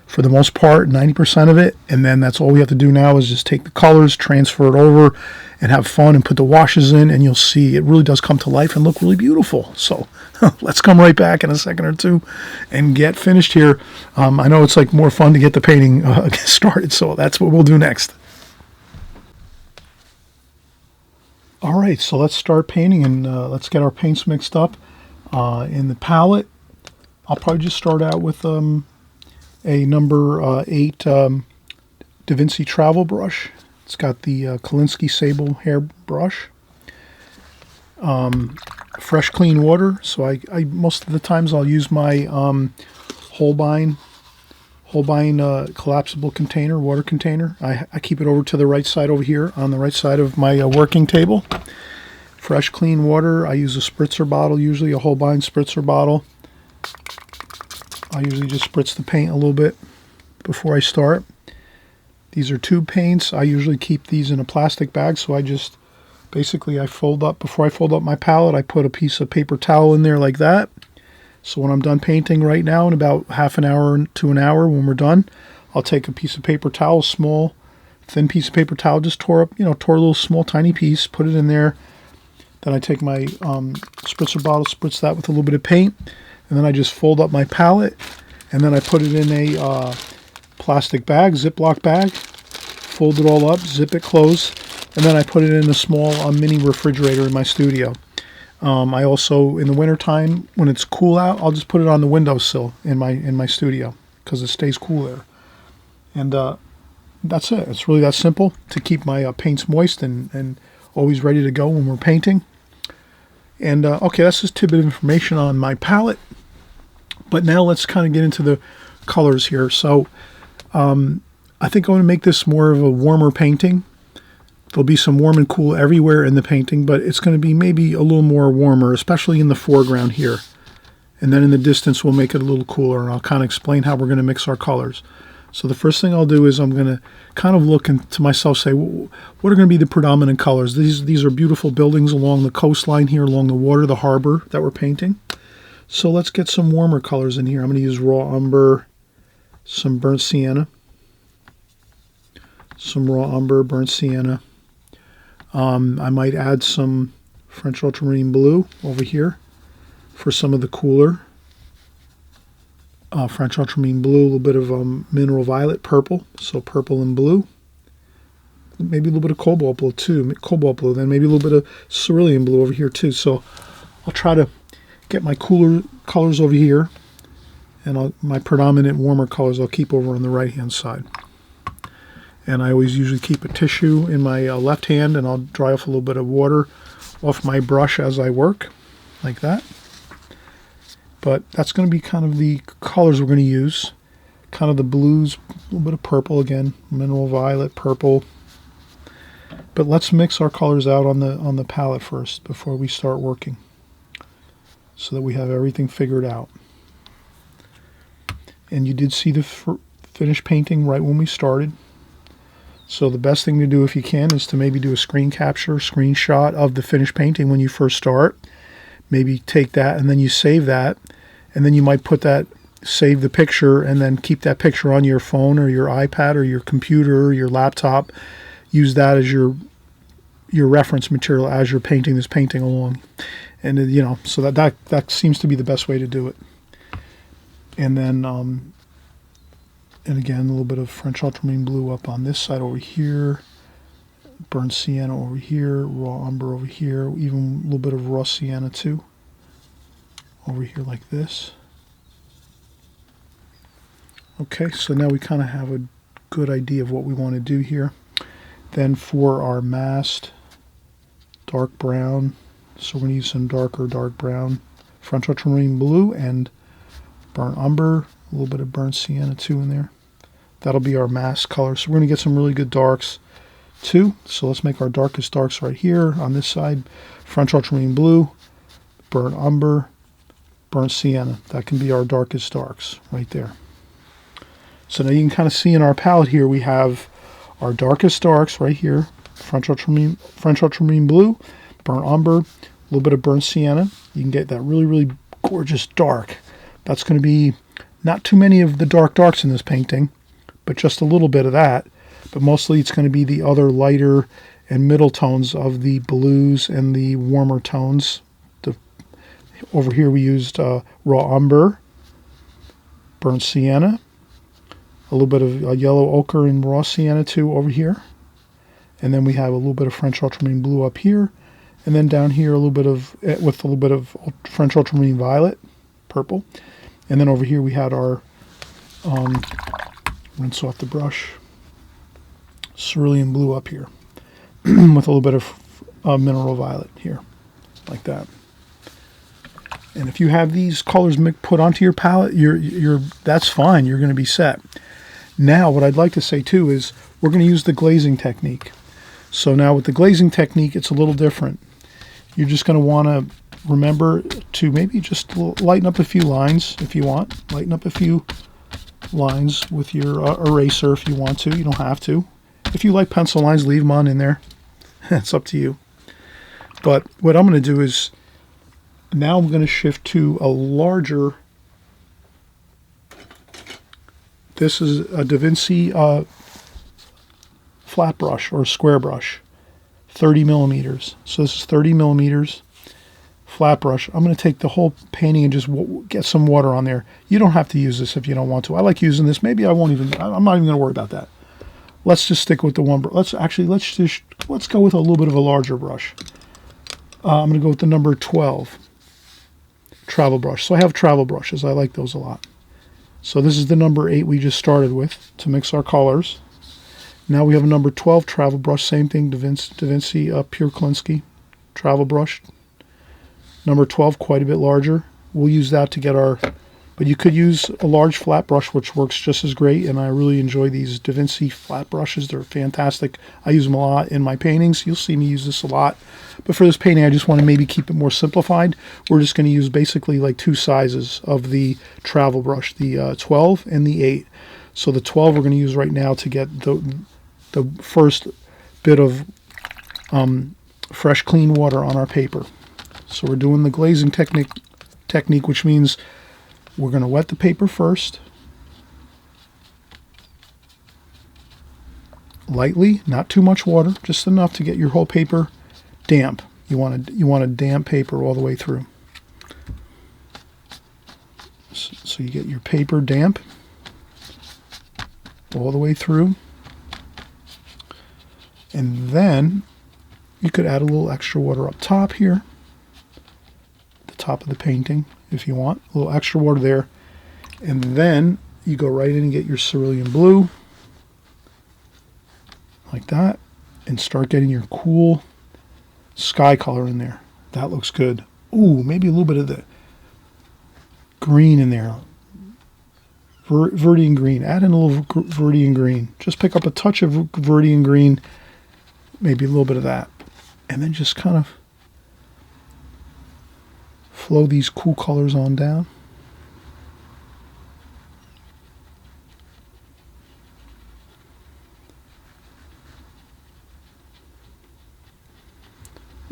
for the most part, 90% of it, and then that's all we have to do now is just take the colors, transfer it over, and have fun and put the washes in, and you'll see it really does come to life and look really beautiful. So let's come right back in a second or two and get finished here. I know it's like more fun to get the painting started, so that's what we'll do next. All right, so let's start painting, and let's get our paints mixed up. In the palette, I'll probably just start out with a number 8 Da Vinci travel brush. It's got the Kolinsky sable hair brush. Fresh clean water. So I most of the times I'll use my Holbein collapsible container, water container. I keep it over to the right side over here on the right side of my working table. Fresh clean water. I use a spritzer bottle, usually a Holbein spritzer bottle. I usually just spritz the paint a little bit before I start. These are tube paints. I usually keep these in a plastic bag, so I just basically before I fold up my palette, I put a piece of paper towel in there like that. So when I'm done painting right now, in about half an hour to an hour when we're done, I'll take a piece of paper towel, small, thin piece of paper towel, just tore a little small tiny piece, put it in there. Then I take my spritzer bottle, spritz that with a little bit of paint, and then I just fold up my palette, and then I put it in a plastic bag, Ziploc bag, fold it all up, zip it closed, and then I put it in a small mini refrigerator in my studio. I also, in the wintertime, when it's cool out, I'll just put it on the windowsill in my studio because it stays cool there. And that's it. It's really that simple to keep my paints moist and always ready to go when we're painting. And okay, that's just a tidbit of information on my palette. But now let's kind of get into the colors here. So I think I'm going to make this more of a warmer painting. There'll be some warm and cool everywhere in the painting, but it's going to be maybe a little more warmer, especially in the foreground here. And then in the distance, we'll make it a little cooler, and I'll kind of explain how we're going to mix our colors. So the first thing I'll do is I'm going to kind of look into myself, say, what are going to be the predominant colors? These are beautiful buildings along the coastline here, along the water, the harbor that we're painting. So let's get some warmer colors in here. I'm going to use raw umber, some burnt sienna, some raw umber, burnt sienna. I might add some French ultramarine blue over here for some of the cooler. French ultramarine blue, a little bit of mineral violet, purple, so purple and blue. Maybe a little bit of cobalt blue too, then maybe a little bit of cerulean blue over here too. So I'll try to get my cooler colors over here, and my predominant warmer colors I'll keep over on the right hand side. And I always usually keep a tissue in my left hand, and I'll dry off a little bit of water off my brush as I work, like that. But that's going to be kind of the colors we're going to use. Kind of the blues, a little bit of purple again, mineral violet, purple. But let's mix our colors out on the palette first before we start working, so that we have everything figured out. And you did see the finished painting right when we started. So the best thing to do if you can is to maybe do a screen capture, screenshot of the finished painting when you first start. Maybe take that and then you save that, and then you might save the picture and then keep that picture on your phone or your iPad or your computer or your laptop. Use that as your reference material as you're painting this painting along. And so that seems to be the best way to do it. And then and again, a little bit of French ultramarine blue up on this side over here, burnt sienna over here, raw umber over here, even a little bit of raw sienna too, over here like this. Okay, so now we kind of have a good idea of what we want to do here. Then for our masked dark brown, so we're going to use some dark brown, French ultramarine blue and burnt umber, a little bit of burnt sienna too in there. That'll be our mask color. So we're going to get some really good darks too. So let's make our darkest darks right here on this side. French ultramarine blue, burnt umber, burnt sienna. That can be our darkest darks right there. So now you can kind of see in our palette here we have our darkest darks right here. French ultramarine blue, burnt umber, a little bit of burnt sienna. You can get that really, really gorgeous dark. That's going to be not too many of the darks in this painting, but just a little bit of that. But mostly it's going to be the other lighter and middle tones of the blues and the warmer tones. Over here we used raw umber, burnt sienna, a little bit of yellow ochre and raw sienna too over here. And then we have a little bit of French ultramarine blue up here. And then down here with a little bit of French ultramarine violet, purple. And then over here we had our, rinse off the brush, cerulean blue up here with a little bit of mineral violet here, like that. And if you have these colors put onto your palette, that's fine. You're going to be set. Now, what I'd like to say too is we're going to use the glazing technique. So now with the glazing technique, it's a little different. You're just going to want to remember to maybe just lighten up a few lines if you want. Lighten up a few lines with your eraser if you want to. You don't have to. If you like pencil lines, leave them on in there. It's up to you. But what I'm going to do is Now I'm going to shift to a larger, this is a Da Vinci flat brush or square brush, 30 millimeters. So this is 30 millimeters flat brush. I'm going to take the whole painting and just get some water on there. You don't have to use this if you don't want to. I like using this. Maybe I'm not even going to worry about that. Let's just stick with the one. Let's go with a little bit of a larger brush. I'm going to go with the number 12 travel brush. So I have travel brushes. I like those a lot. So this is the number 8 we just started with to mix our colors. Now we have a number 12 travel brush. Same thing, Da Vinci Pure Klinsky travel brush. Number 12, quite a bit larger. We'll use that to get our, but you could use a large flat brush, which works just as great, and I really enjoy these Da Vinci flat brushes. They're fantastic. I use them a lot in my paintings. You'll see me use this a lot. But for this painting, I just want to maybe keep it more simplified. We're just going to use basically like 2 sizes of the travel brush, the 12 and the 8. So the 12 we're going to use right now to get the first bit of fresh, clean water on our paper. So we're doing the glazing technique, which means we're going to wet the paper first, lightly, not too much water, just enough to get your whole paper damp. You want a damp paper all the way through. So you get your paper damp all the way through, and then you could add a little extra water up top here, the top of the painting, if you want a little extra water there, and then you go right in and get your cerulean blue like that and start getting your cool sky color in there. That looks good. Ooh, maybe a little bit of the green in there, Verdian green. Add in a little Verdian green. Just pick up a touch of Verdian green, maybe a little bit of that, and then just kind of flow these cool colors on down.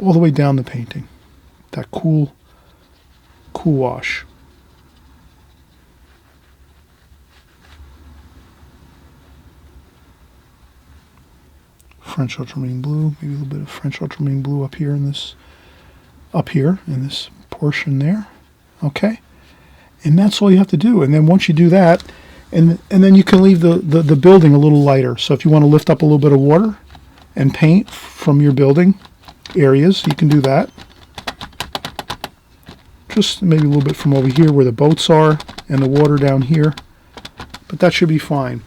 All the way down the painting. That cool wash. French ultramarine blue, maybe a little bit of French ultramarine blue up here in this portion there. Okay, and that's all you have to do. And then once you do that, and then you can leave the building a little lighter. So if you want to lift up a little bit of water and paint from your building areas, you can do that. Just maybe a little bit from over here where the boats are and the water down here, but that should be fine.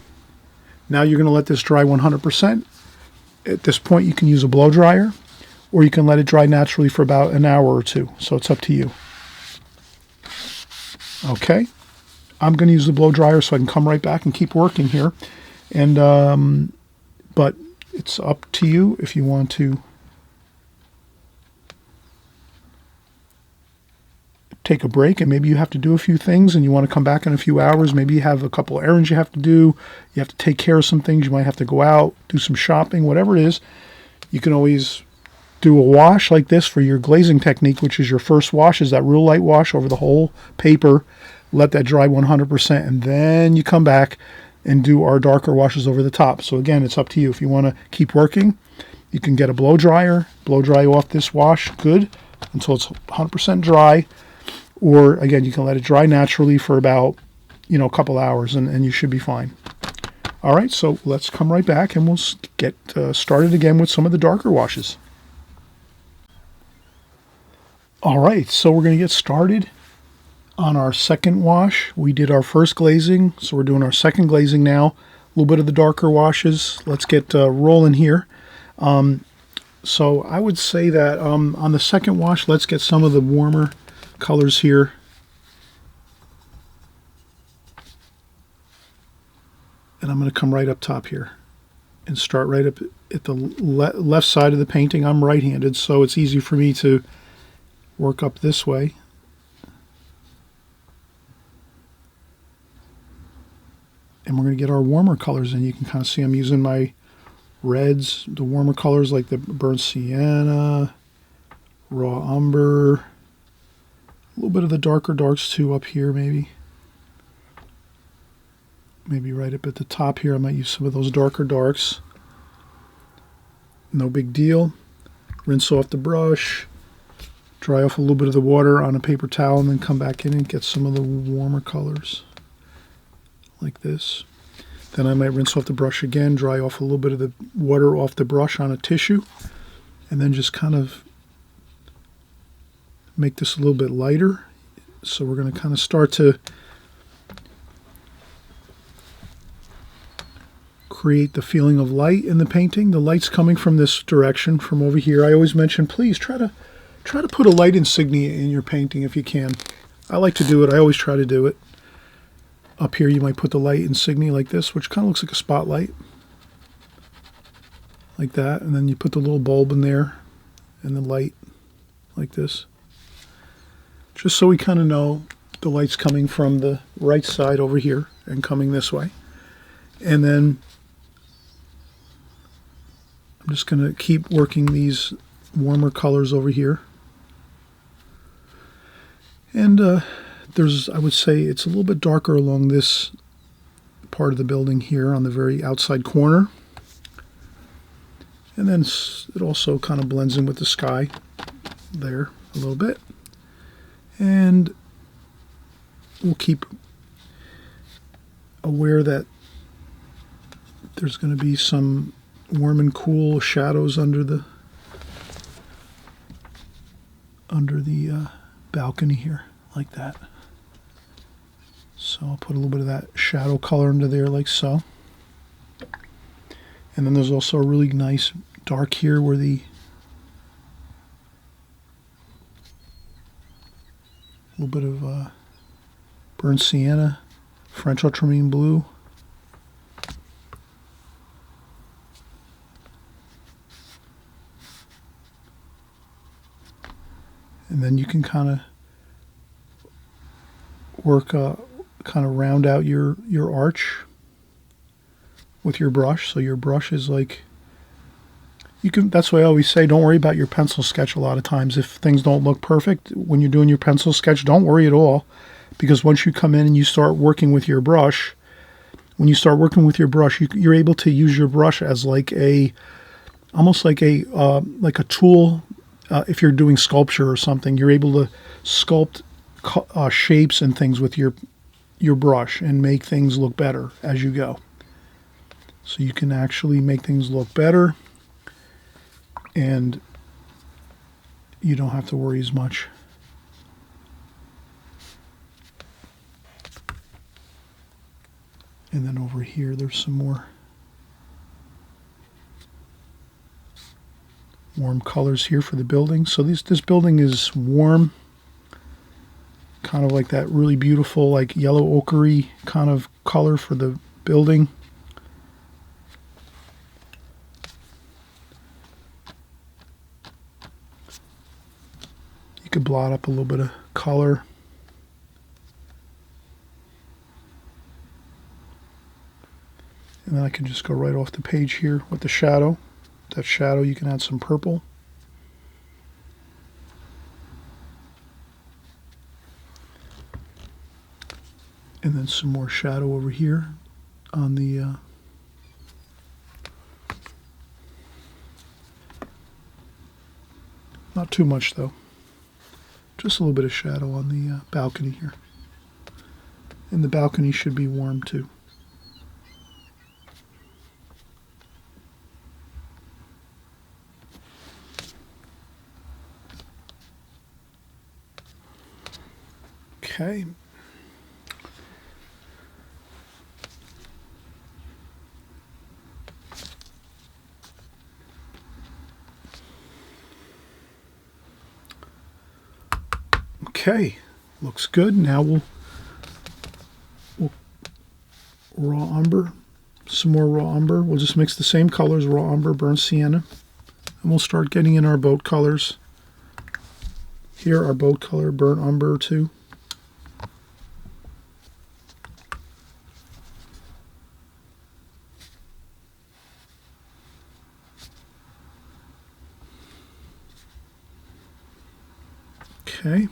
Now you're going to let this dry 100%. At this point, you can use a blow dryer, or you can let it dry naturally for about an hour or 2. So it's up to you. Okay, I'm going to use the blow dryer so I can come right back and keep working here. And but it's up to you if you want to take a break, and maybe you have to do a few things and you want to come back in a few hours. Maybe you have a couple errands you have to do. You have to take care of some things. You might have to go out, do some shopping, whatever it is. You can always do a wash like this for your glazing technique, which is your first wash, is that real light wash over the whole paper. Let that dry 100%, and then you come back and do our darker washes over the top. So again, it's up to you. If you want to keep working, you can get a blow dryer, blow dry off this wash good until it's 100% dry. Or again, you can let it dry naturally for about, a couple hours, and you should be fine. All right, so let's come right back and we'll get started again with some of the darker washes. All right, so we're going to get started on our second wash. We did our first glazing, so we're doing our second glazing now. A little bit of the darker washes. Let's get rolling here. So I would say that on the second wash, let's get some of the warmer colors here. And I'm going to come right up top here and start right up at the left side of the painting. I'm right-handed, so it's easy for me to work up this way. And we're going to get our warmer colors in. You can kind of see I'm using my reds, the warmer colors like the burnt sienna, raw umber, A little bit of the darker darks too up here, maybe. Maybe right up at the top here, I might use some of those darker darks. No big deal. Rinse off the brush, dry off a little bit of the water on a paper towel, and then come back in and get some of the warmer colors, like this. Then I might rinse off the brush again, dry off a little bit of the water off the brush on a tissue, and then just kind of make this a little bit lighter. So we're going to kind of start to create the feeling of light in the painting. The light's coming from this direction, from over here. I always mention, please try to put a light insignia in your painting if you can. I like to do it. I always try to do it. Up here you might put the light insignia like this, which kind of looks like a spotlight. Like that. And then you put the little bulb in there and the light like this. Just so we kind of know the light's coming from the right side over here and coming this way. And then I'm just going to keep working these warmer colors over here. And I would say it's a little bit darker along this part of the building here on the very outside corner. And then it also kind of blends in with the sky there a little bit. And we'll keep aware that there's going to be some warm and cool shadows under the balcony here, like that. So I'll put a little bit of that shadow color under there, like so. And then there's also a really nice dark here where the little bit of burnt sienna, French ultramarine blue. And then you can kind of work, kind of round out your arch with your brush. So your brush is like, that's why I always say, don't worry about your pencil sketch a lot of times. If things don't look perfect when you're doing your pencil sketch, don't worry at all. Because once you come in and you start working with your brush, when you start working with your brush, you're able to use your brush as like almost like a tool. If you're doing sculpture or something, you're able to sculpt shapes and things with your brush and make things look better as you go. So you can actually make things look better, and you don't have to worry as much. And then over here, there's some more warm colors here for the building. So this building is warm, kind of like that really beautiful, like yellow ochre kind of color for the building. You could blot up a little bit of color. And then I can just go right off the page here with the shadow. That shadow, you can add some purple. And then some more shadow over here on the not too much though. Just a little bit of shadow on the balcony here. And the balcony should be warm too. Okay. Okay, looks good. Now we'll raw umber, some more raw umber. We'll just mix the same colors, raw umber, burnt sienna, and we'll start getting in our boat colors. Here, our boat color, burnt umber too. Okay.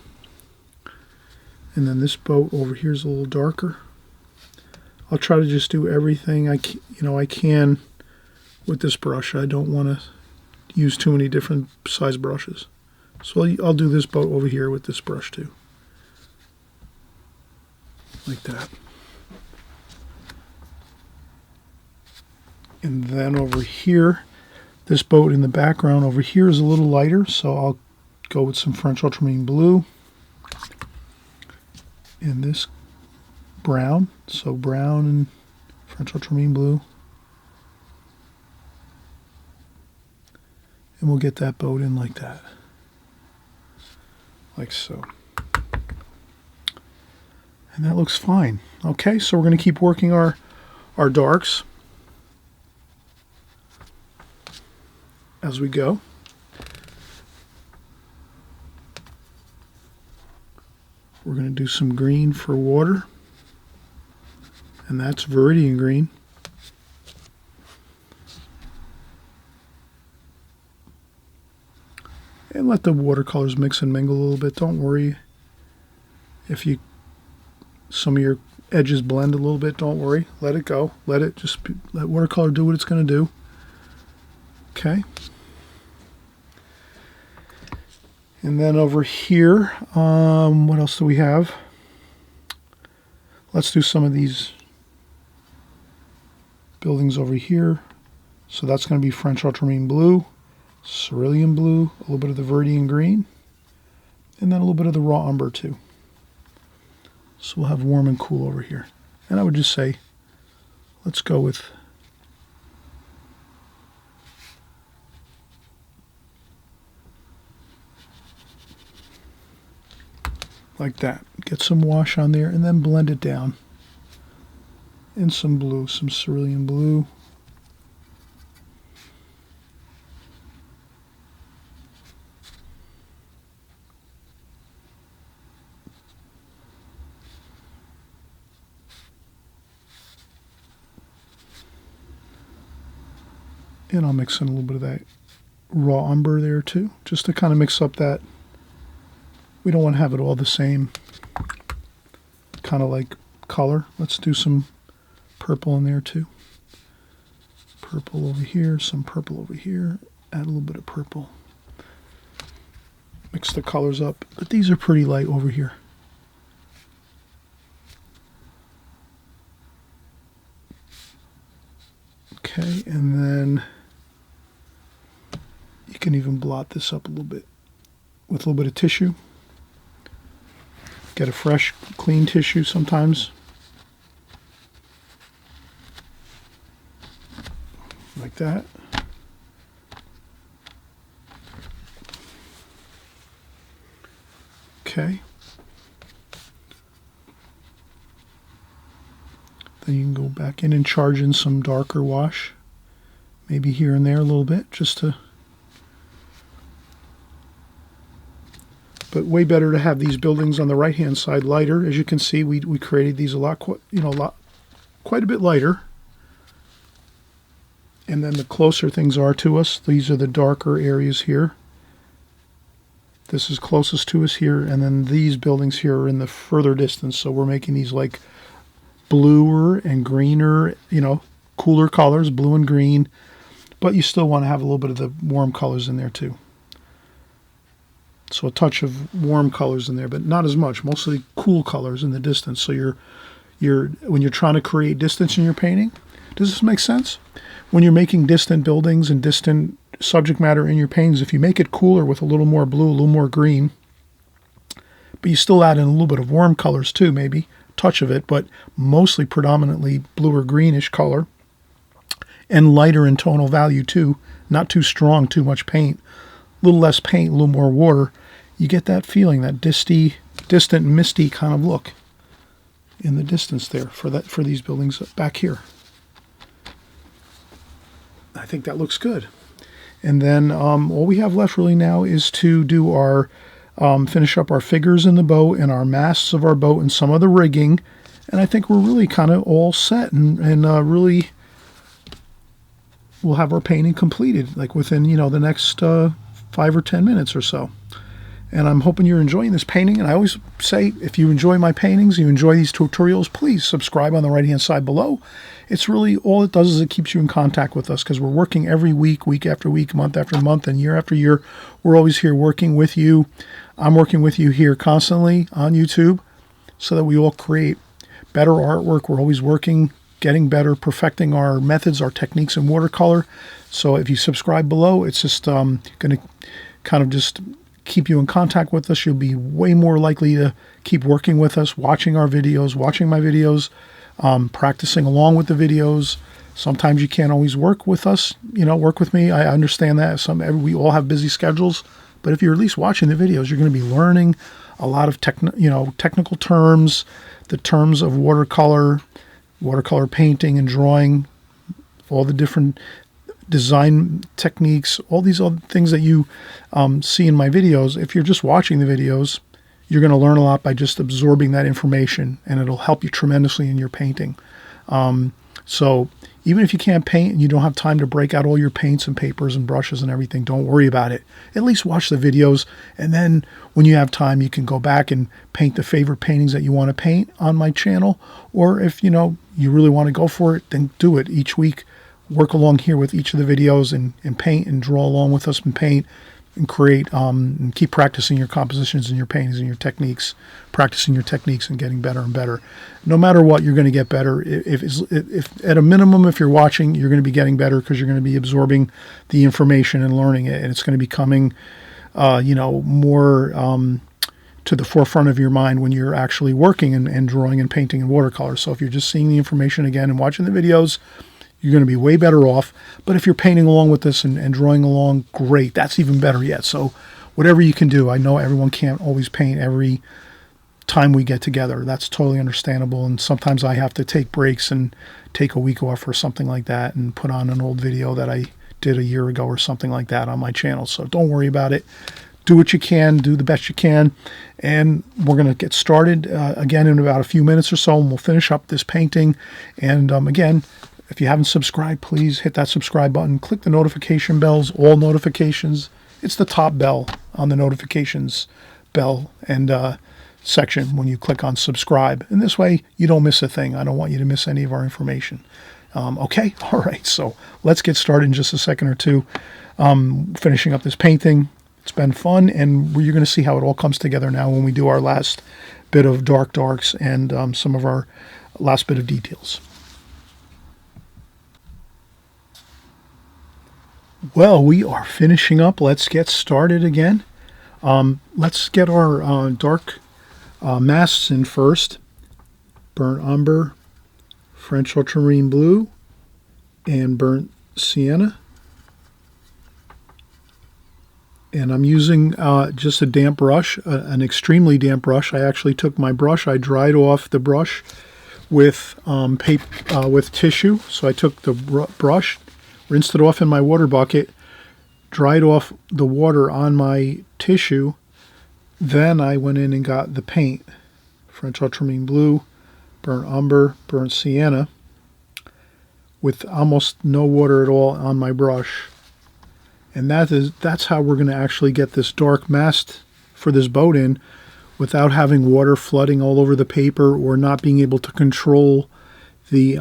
And then this boat over here is a little darker. I'll try to just do everything I can with this brush. I don't want to use too many different size brushes. So I'll do this boat over here with this brush too. Like that. And then over here, this boat in the background over here is a little lighter, so I'll go with some French ultramarine blue. And this brown, so brown and French ultramarine blue. And we'll get that boat in like that. Like so. And that looks fine. Okay, so we're going to keep working our darks as we go. We're going to do some green for water. And that's Viridian green. And let the watercolors mix and mingle a little bit. Don't worry if some of your edges blend a little bit. Don't worry. Let it go. Let watercolor do what it's going to do. Okay. And then over here, what else do we have? Let's do some of these buildings over here. So that's going to be French ultramarine blue, cerulean blue, a little bit of the Viridian green, and then a little bit of the raw umber too. So we'll have warm and cool over here. And I would just say, let's go with like that. Get some wash on there and then blend it down. And some blue, some cerulean blue. And I'll mix in a little bit of that raw umber there too, just to kind of mix up that. We don't want to have it all the same kind of like color. Let's do some purple in there too. Purple over here, some purple over here. Add a little bit of purple. Mix the colors up, but these are pretty light over here. Okay, and then you can even blot this up a little bit with a little bit of tissue. Get a fresh, clean tissue sometimes. Like that. Okay. Then you can go back in and charge in some darker wash. Maybe here and there a little bit, just to... But way better to have these buildings on the right-hand side lighter. As you can see, we created these quite a bit lighter. And then the closer things are to us, these are the darker areas here. This is closest to us here, and then these buildings here are in the further distance. So we're making these like bluer and greener, cooler colors, blue and green. But you still want to have a little bit of the warm colors in there too. So a touch of warm colors in there, but not as much. Mostly cool colors in the distance. So when you're trying to create distance in your painting, does this make sense? When you're making distant buildings and distant subject matter in your paintings, if you make it cooler with a little more blue, a little more green, but you still add in a little bit of warm colors too, maybe a touch of it, but mostly predominantly blue or greenish color, and lighter in tonal value too, not too strong, too much paint, a little less paint, a little more water. You get that feeling, that distant, misty kind of look in the distance there for these buildings back here. I think that looks good. And then all we have left really now is to do our finish up our figures in the boat and our masts of our boat and some of the rigging. And I think we're really kind of all set and really we'll have our painting completed like within the next 5 or 10 minutes or so. And I'm hoping you're enjoying this painting. And I always say, if you enjoy my paintings, you enjoy these tutorials, please subscribe on the right-hand side below. It's really, all it does is it keeps you in contact with us, because we're working every week, week after week, month after month, and year after year. We're always here working with you. I'm working with you here constantly on YouTube so that we all create better artwork. We're always working, getting better, perfecting our methods, our techniques in watercolor. So if you subscribe below, it's just going to kind of just keep you in contact with us. You'll be way more likely to keep working with us, watching our videos, watching my videos, practicing along with the videos. Sometimes you can't always work with us, work with me. I understand that. We all have busy schedules, but if you're at least watching the videos, you're going to be learning a lot of technical terms, the terms of watercolor painting and drawing, all the different design techniques, all these other things that you see in my videos. If you're just watching the videos, you're going to learn a lot by just absorbing that information, and it'll help you tremendously in your painting. So even if you can't paint and you don't have time to break out all your paints and papers and brushes and everything, don't worry about it. At least watch the videos, and then when you have time, you can go back and paint the favorite paintings that you want to paint on my channel. Or if you really want to go for it, then do it each week. Work along here with each of the videos and paint and draw along with us and paint and create, and keep practicing your compositions and your paintings and your techniques, practicing your techniques and getting better and better. No matter what, you're going to get better. If at a minimum, if you're watching, you're going to be getting better, because you're going to be absorbing the information and learning it, and it's going to be coming, more to the forefront of your mind when you're actually working and drawing and painting in watercolor. So if you're just seeing the information again and watching the videos, you're going to be way better off. But if you're painting along with this and drawing along, great. That's even better yet. So whatever you can do. I know everyone can't always paint every time we get together. That's totally understandable. And sometimes I have to take breaks and take a week off or something like that and put on an old video that I did a year ago or something like that on my channel. So don't worry about it. Do what you can. Do the best you can. And we're going to get started again in about a few minutes or so, and we'll finish up this painting. And again, if you haven't subscribed, please hit that subscribe button. Click the notification bells, all notifications. It's the top bell on the notifications bell and section when you click on subscribe. And this way, you don't miss a thing. I don't want you to miss any of our information. Okay? All right. So let's get started in just a second or two, finishing up this painting. It's been fun, and you're going to see how it all comes together now when we do our last bit of darks and some of our last bit of details. Well, we are finishing up. Let's get started again. Let's get our dark masks in first. Burnt umber, French ultramarine blue, and burnt sienna. And I'm using just a damp brush, an extremely damp brush. I actually took my brush, I dried off the brush with with tissue. So I took the brush, rinsed it off in my water bucket, dried off the water on my tissue. Then I went in and got the paint, French ultramarine blue, burnt umber, burnt sienna, with almost no water at all on my brush. And that's how we're going to actually get this dark mask for this boat in without having water flooding all over the paper or not being able to control the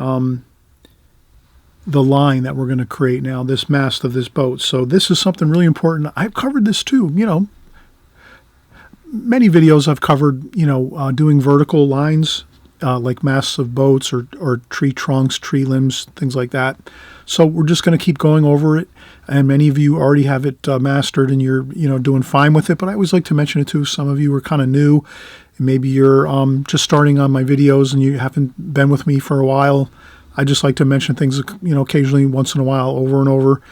line that we're going to create now, this mast of this boat. So this is something really important. I've covered this too, many videos I've covered, doing vertical lines, like masts of boats or tree trunks, tree limbs, things like that. So we're just going to keep going over it. And many of you already have it mastered and you're, doing fine with it. But I always like to mention it too. Some of you are kind of new. Maybe you're just starting on my videos and you haven't been with me for a while. I just like to mention things, occasionally once in a while, over and over,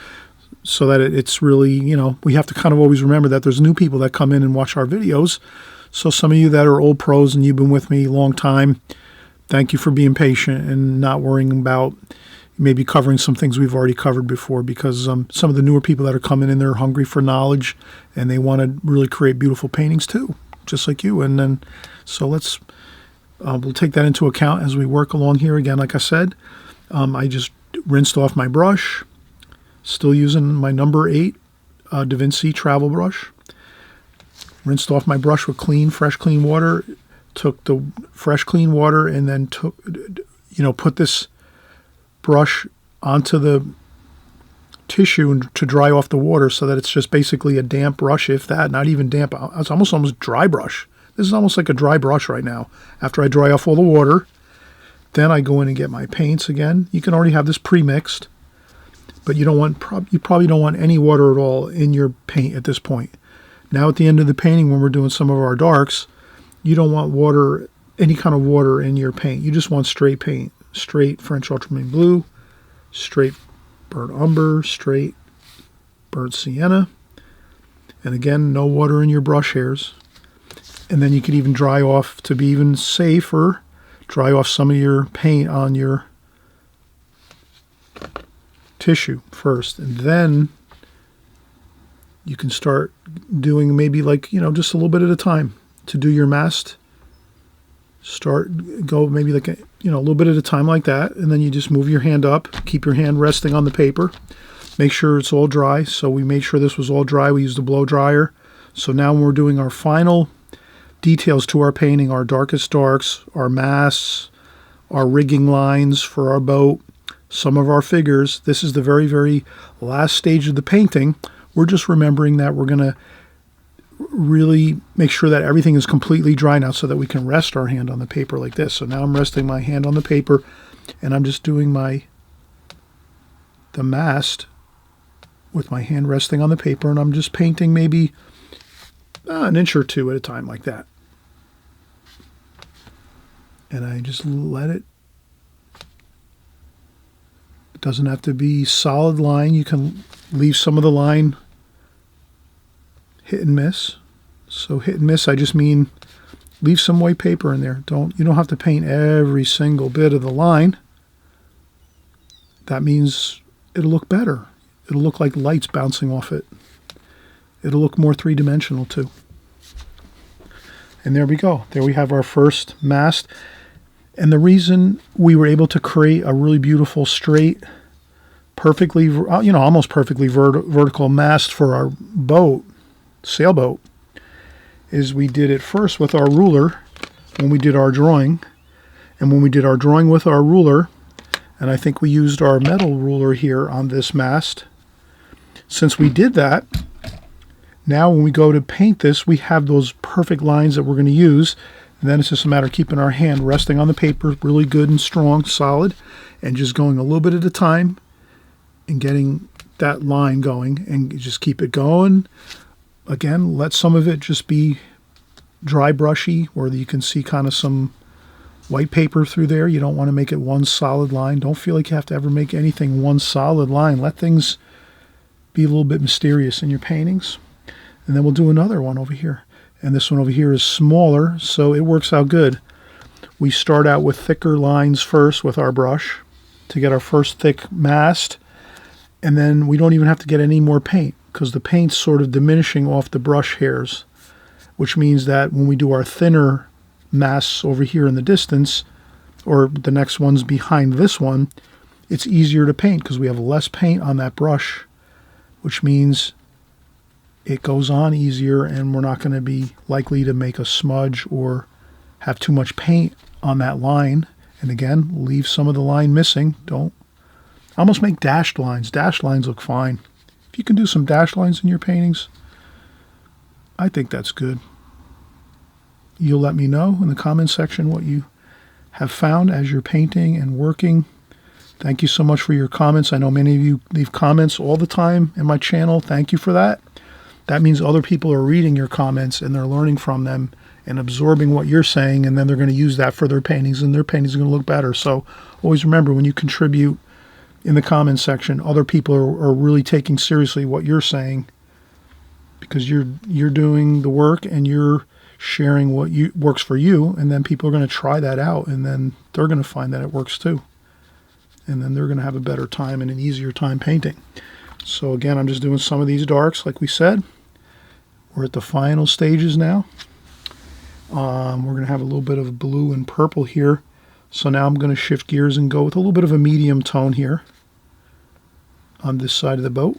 so that it's really, we have to kind of always remember that there's new people that come in and watch our videos. So some of you that are old pros and you've been with me a long time, thank you for being patient and not worrying about maybe covering some things we've already covered before, because some of the newer people that are coming in, they're hungry for knowledge and they want to really create beautiful paintings too, just like you. And then, so we'll take that into account as we work along here. Again, like I said, I just rinsed off my brush, still using my number 8 Da Vinci travel brush. Rinsed off my brush with fresh clean water, took the fresh clean water and then put this brush onto the tissue to dry off the water so that it's just basically a damp brush, if that, not even damp. It's almost dry brush. This is almost like a dry brush right now. After I dry off all the water, then I go in and get my paints again. You can already have this pre-mixed, but you probably don't want any water at all in your paint at this point. Now at the end of the painting, when we're doing some of our darks, you don't want water, any kind of water in your paint. You just want straight paint, straight French ultramarine blue, straight burnt umber, straight burnt sienna, and again, no water in your brush hairs. And then you can even dry off, to be even safer, dry off some of your paint on your tissue first, and then you can start doing maybe just a little bit at a time to do your mast. Go maybe a little bit at a time like that, and then you just move your hand up, keep your hand resting on the paper, make sure it's all dry. So we made sure this was all dry. We used a blow dryer. So now when we're doing our final details to our painting, our darkest darks, our masts, our rigging lines for our boat, some of our figures, this is the very, very last stage of the painting. We're just remembering that we're going to really make sure that everything is completely dry now so that we can rest our hand on the paper like this. So now I'm resting my hand on the paper and I'm just doing the mast with my hand resting on the paper, and I'm just painting maybe an inch or two at a time like that. And I just let it. It doesn't have to be solid line. You can leave some of the line hit and miss. So hit and miss, I just mean leave some white paper in there. You don't have to paint every single bit of the line. That means it'll look better. It'll look like lights bouncing off it. It'll look more three-dimensional too. And there we go. There we have our first mast. And the reason we were able to create a really beautiful straight, perfectly, almost perfectly vertical mast for our boat, sailboat, is we did it first with our ruler when we did our drawing. And when we did our drawing with our ruler, and I think we used our metal ruler here on this mast, since we did that, now when we go to paint this, we have those perfect lines that we're going to use. And then it's just a matter of keeping our hand resting on the paper really good and strong, solid, and just going a little bit at a time and getting that line going, and just keep it going. Again, let some of it just be dry brushy, where you can see kind of some white paper through there. You don't want to make it one solid line. Don't feel like you have to ever make anything one solid line. Let things be a little bit mysterious in your paintings. And then we'll do another one over here. And this one over here is smaller, so it works out good. We start out with thicker lines first with our brush to get our first thick mast. And then we don't even have to get any more paint, because the paint's sort of diminishing off the brush hairs, which means that when we do our thinner masts over here in the distance, or the next one's behind this one, it's easier to paint because we have less paint on that brush, which means it goes on easier, and we're not going to be likely to make a smudge or have too much paint on that line. And again, leave some of the line missing. Don't almost make dashed lines. Dashed lines look fine. If you can do some dashed lines in your paintings, I think that's good. You'll let me know in the comment section what you have found as you're painting and working. Thank you so much for your comments. I know many of you leave comments all the time in my channel. Thank you for that. That means other people are reading your comments and they're learning from them and absorbing what you're saying, and then they're going to use that for their paintings, and their paintings are going to look better. So always remember, when you contribute in the comments section, other people are really taking seriously what you're saying, because you're doing the work and you're sharing what works for you, and then people are going to try that out, and then they're going to find that it works too. And then they're going to have a better time and an easier time painting. So again, I'm just doing some of these darks like we said. We're at the final stages now. We're going to have a little bit of blue and purple here. So now I'm going to shift gears and go with a little bit of a medium tone here on this side of the boat,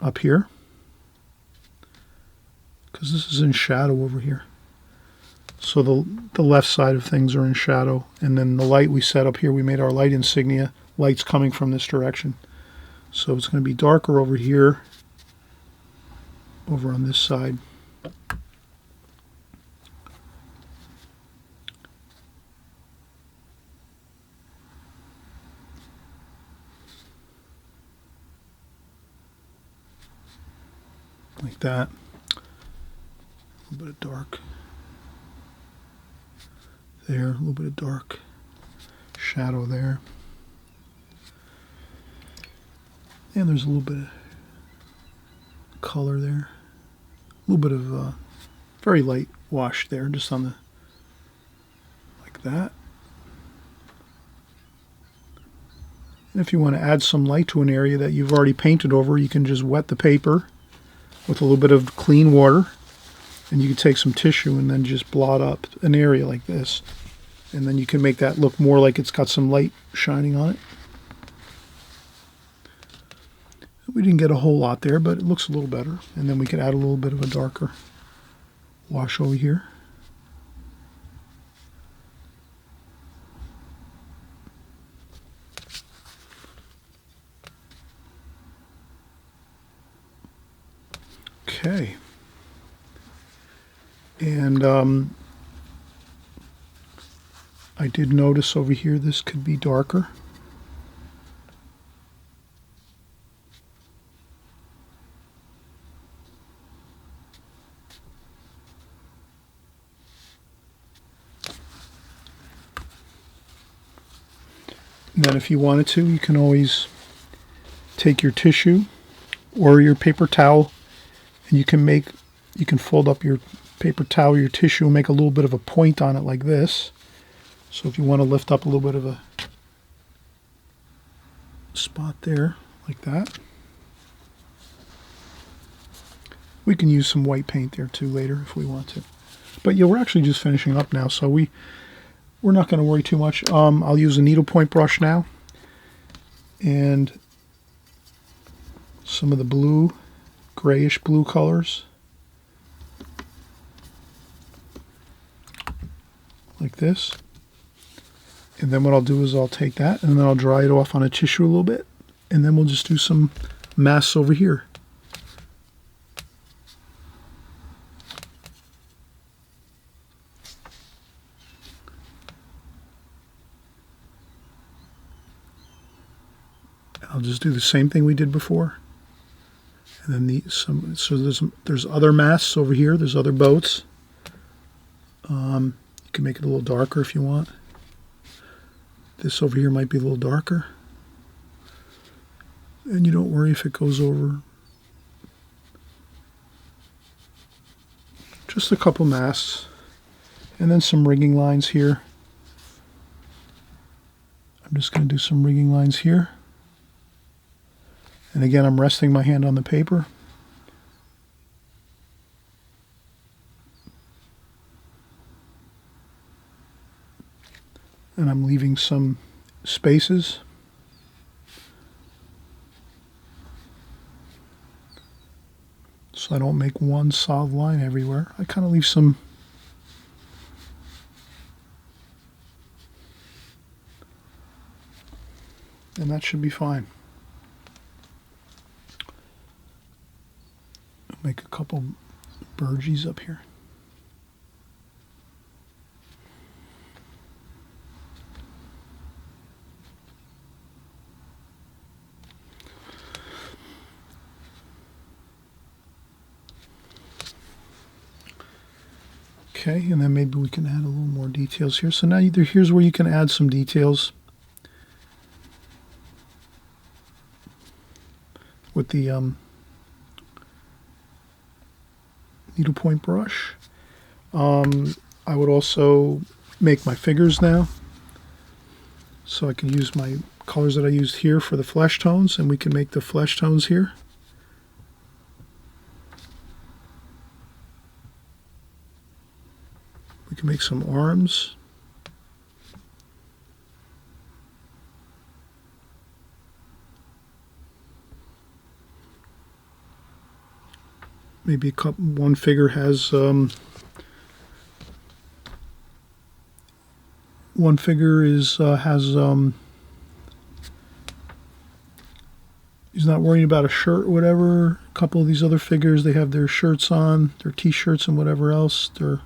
up here. because this is in shadow over here. So the left side of things are in shadow, and then the light we set up here, we made our light insignia. Light's coming from this direction. So it's going to be darker over here, over on this side. Like that. A little bit of dark there, a little bit of dark shadow there. And there's a little bit of color there. A little bit of very light wash there, just on the, like that. And if you want to add some light to an area that you've already painted over, you can just wet the paper with a little bit of clean water, and you can take some tissue and then just blot up an area like this, and then you can make that look more like it's got some light shining on it. We didn't get a whole lot there, but it looks a little better. And then we can add a little bit of a darker wash over here. Okay. And I did notice over here this could be darker. And then if you wanted to, you can always take your tissue or your paper towel, and you can fold up your paper towel, your tissue, and make a little bit of a point on it like this. So if you want to lift up a little bit of a spot there, like that. We can use some white paint there too later if we want to. But yeah, we're actually just finishing up now, so we're not going to worry too much. I'll use a needlepoint brush now, and some of the blue, grayish blue colors, like this. And then what I'll do is I'll take that and then I'll dry it off on a tissue a little bit, and then we'll just do some masks over here. I'll just do the same thing we did before. And then there's other masks over here. There's other boats. You can make it a little darker if you want. This over here might be a little darker. And you don't worry if it goes over. Just a couple masks. And then some rigging lines here. I'm just going to do some rigging lines here. And again, I'm resting my hand on the paper. And I'm leaving some spaces. So I don't make one solid line everywhere. I kind of leave some. And that should be fine. Make a couple burgees up here. Okay, and then maybe we can add a little more details here. So now here's where you can add some details with the needlepoint brush. I would also make my figures now, so I can use my colors that I used here for the flesh tones, and we can make the flesh tones here. We can make some arms. maybe one figure has one figure is he's not worrying about a shirt or whatever. A couple of these other figures, they have their shirts on, their t-shirts and whatever else. They're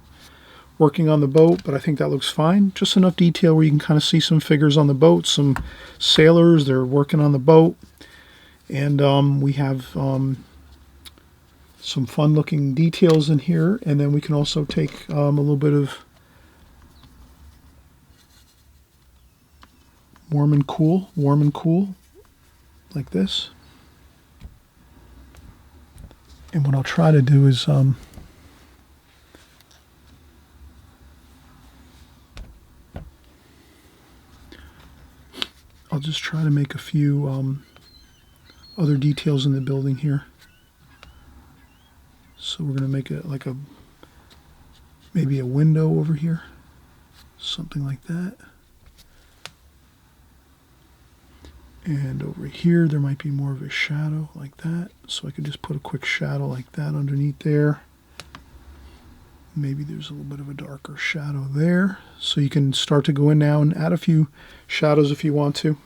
working on the boat, but I think that looks fine. Just enough detail where you can kind of see some figures on the boat, some sailors, they're working on the boat. And we have some fun looking details in here. And then we can also take a little bit of warm and cool, like this. And what I'll try to do is I'll just try to make a few other details in the building here. So we're going to make it like maybe a window over here, something like that. And over here there might be more of a shadow like that. So I could just put a quick shadow like that underneath there. Maybe there's a little bit of a darker shadow there. So you can start to go in now and add a few shadows if you want to,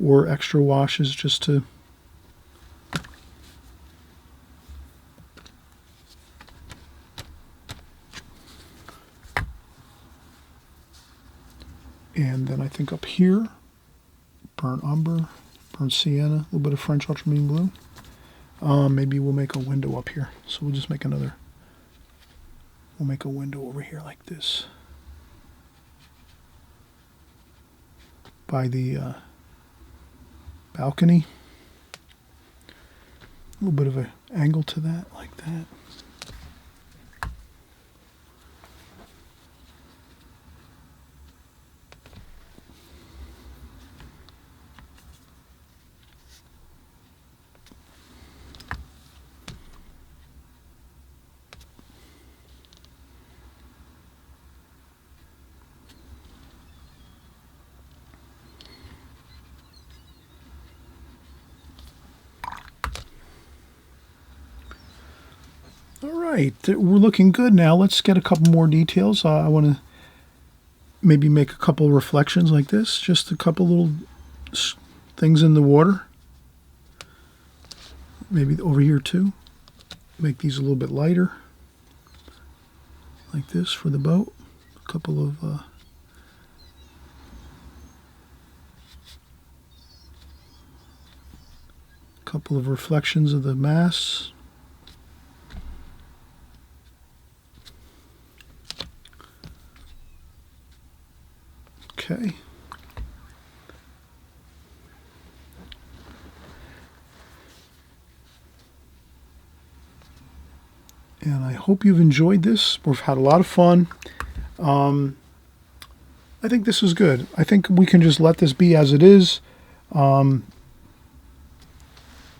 or extra washes just to and then I think up here, burnt umber, burnt sienna, a little bit of French ultramarine blue. Maybe we'll make a window up here. So we'll just make we'll make a window over here like this. By the balcony. A little bit of an angle to that, like that. All right, we're looking good now. Let's get a couple more details. I want to maybe make a couple of reflections like this, just a couple little things in the water. Maybe over here too. Make these a little bit lighter, like this for the boat. A couple of reflections of the masts. Okay. And I hope you've enjoyed this. We've had a lot of fun. I think this is good. I think we can just let this be as it is.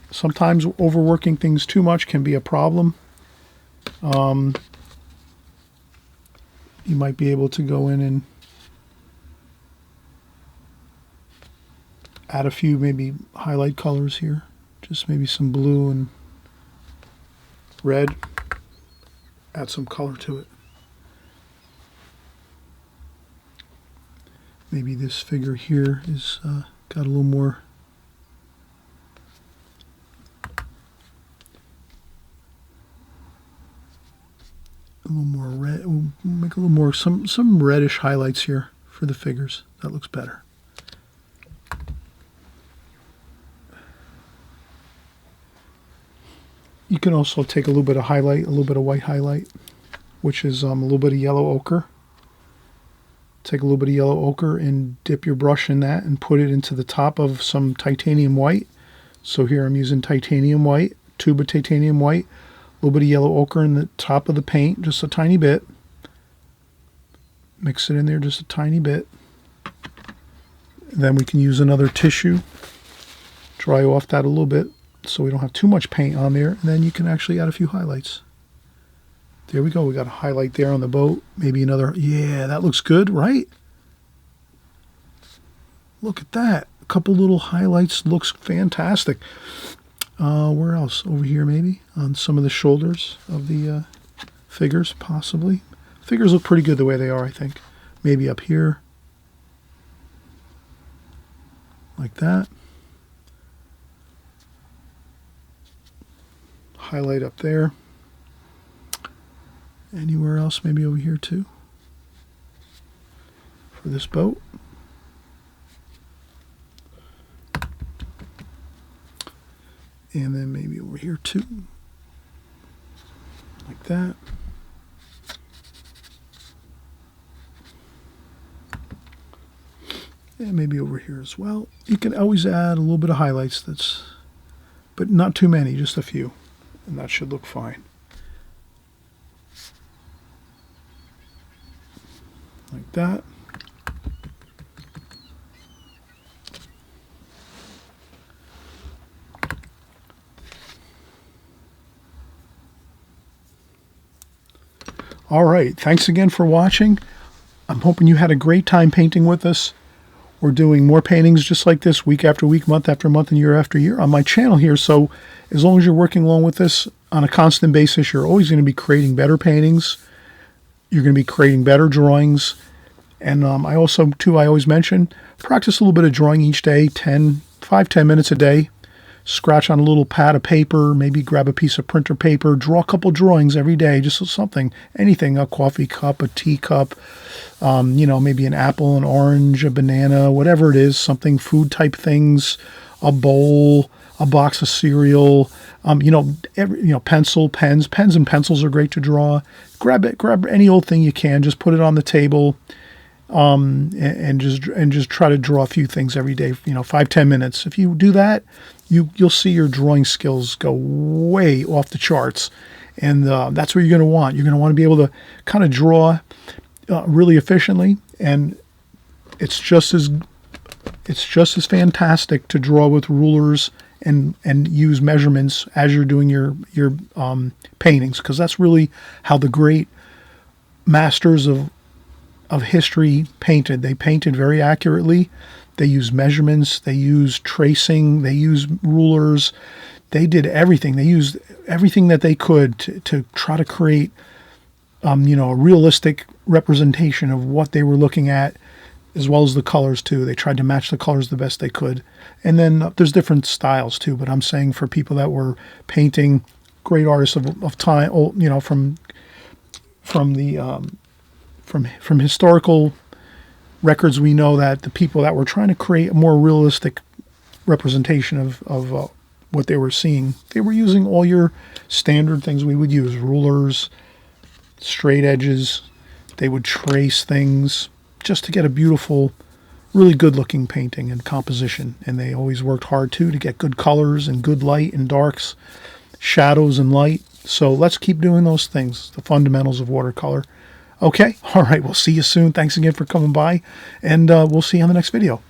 Sometimes overworking things too much can be a problem. You might be able to go in and add a few maybe highlight colors here. Just maybe some blue and red. Add some color to it. Maybe this figure here is got a little more red. We'll make a little more some reddish highlights here for the figures. That looks better. You can also take a little bit of highlight, a little bit of white highlight, which is a little bit of yellow ochre. Take a little bit of yellow ochre and dip your brush in that and put it into the top of some titanium white. So here I'm using titanium white, tube of titanium white, a little bit of yellow ochre in the top of the paint, just a tiny bit. Mix it in there just a tiny bit. Then we can use another tissue, dry off that a little bit, so we don't have too much paint on there, and then you can actually add a few highlights. There we go. We got a highlight there on the boat. Maybe another. Yeah, that looks good, right? Look at that. A couple little highlights. Looks fantastic. Where else? Over here maybe? On some of the shoulders of the figures, possibly. Figures look pretty good the way they are, I think. Maybe up here. Like that. Highlight up there. Anywhere else? Maybe over here too. For this boat. And then maybe over here too. Like that. And maybe over here as well. You can always add a little bit of highlights, but not too many, just a few. And that should look fine. Like that. All right, thanks again for watching. I'm hoping you had a great time painting with us. We're doing more paintings just like this week after week, month after month, and year after year on my channel here. So as long as you're working along with us on a constant basis, you're always going to be creating better paintings. You're going to be creating better drawings. And I also, too, I always mention, practice a little bit of drawing each day, 5-10 minutes a day. Scratch on a little pad of paper, maybe grab a piece of printer paper, draw a couple drawings every day, just something, anything, a coffee cup, a tea cup, maybe an apple, an orange, a banana, whatever it is, something, food type things, a bowl, a box of cereal, pencil, pens and pencils are great to draw. Grab any old thing you can, just put it on the table. And just try to draw a few things every day, 5-10 minutes. If you do that, you'll see your drawing skills go way off the charts. And that's what you're going to want. You're going to want to be able to kind of draw really efficiently. And it's just as fantastic to draw with rulers and use measurements as you're doing your paintings, because that's really how the great masters of history painted. They painted very accurately. They used measurements. They used tracing. They used rulers. They did everything. They used everything that they could to try to create, a realistic representation of what they were looking at, as well as the colors too. They tried to match the colors the best they could. And then there's different styles too. But I'm saying for people that were painting, great artists of time, from historical records, we know that the people that were trying to create a more realistic representation of what they were seeing, they were using all your standard things we would use: rulers, straight edges. They would trace things just to get a beautiful, really good-looking painting and composition. And they always worked hard too to get good colors and good light and darks, shadows and light. So let's keep doing those things, the fundamentals of watercolor. Okay, all right, we'll see you soon. Thanks again for coming by, and we'll see you on the next video.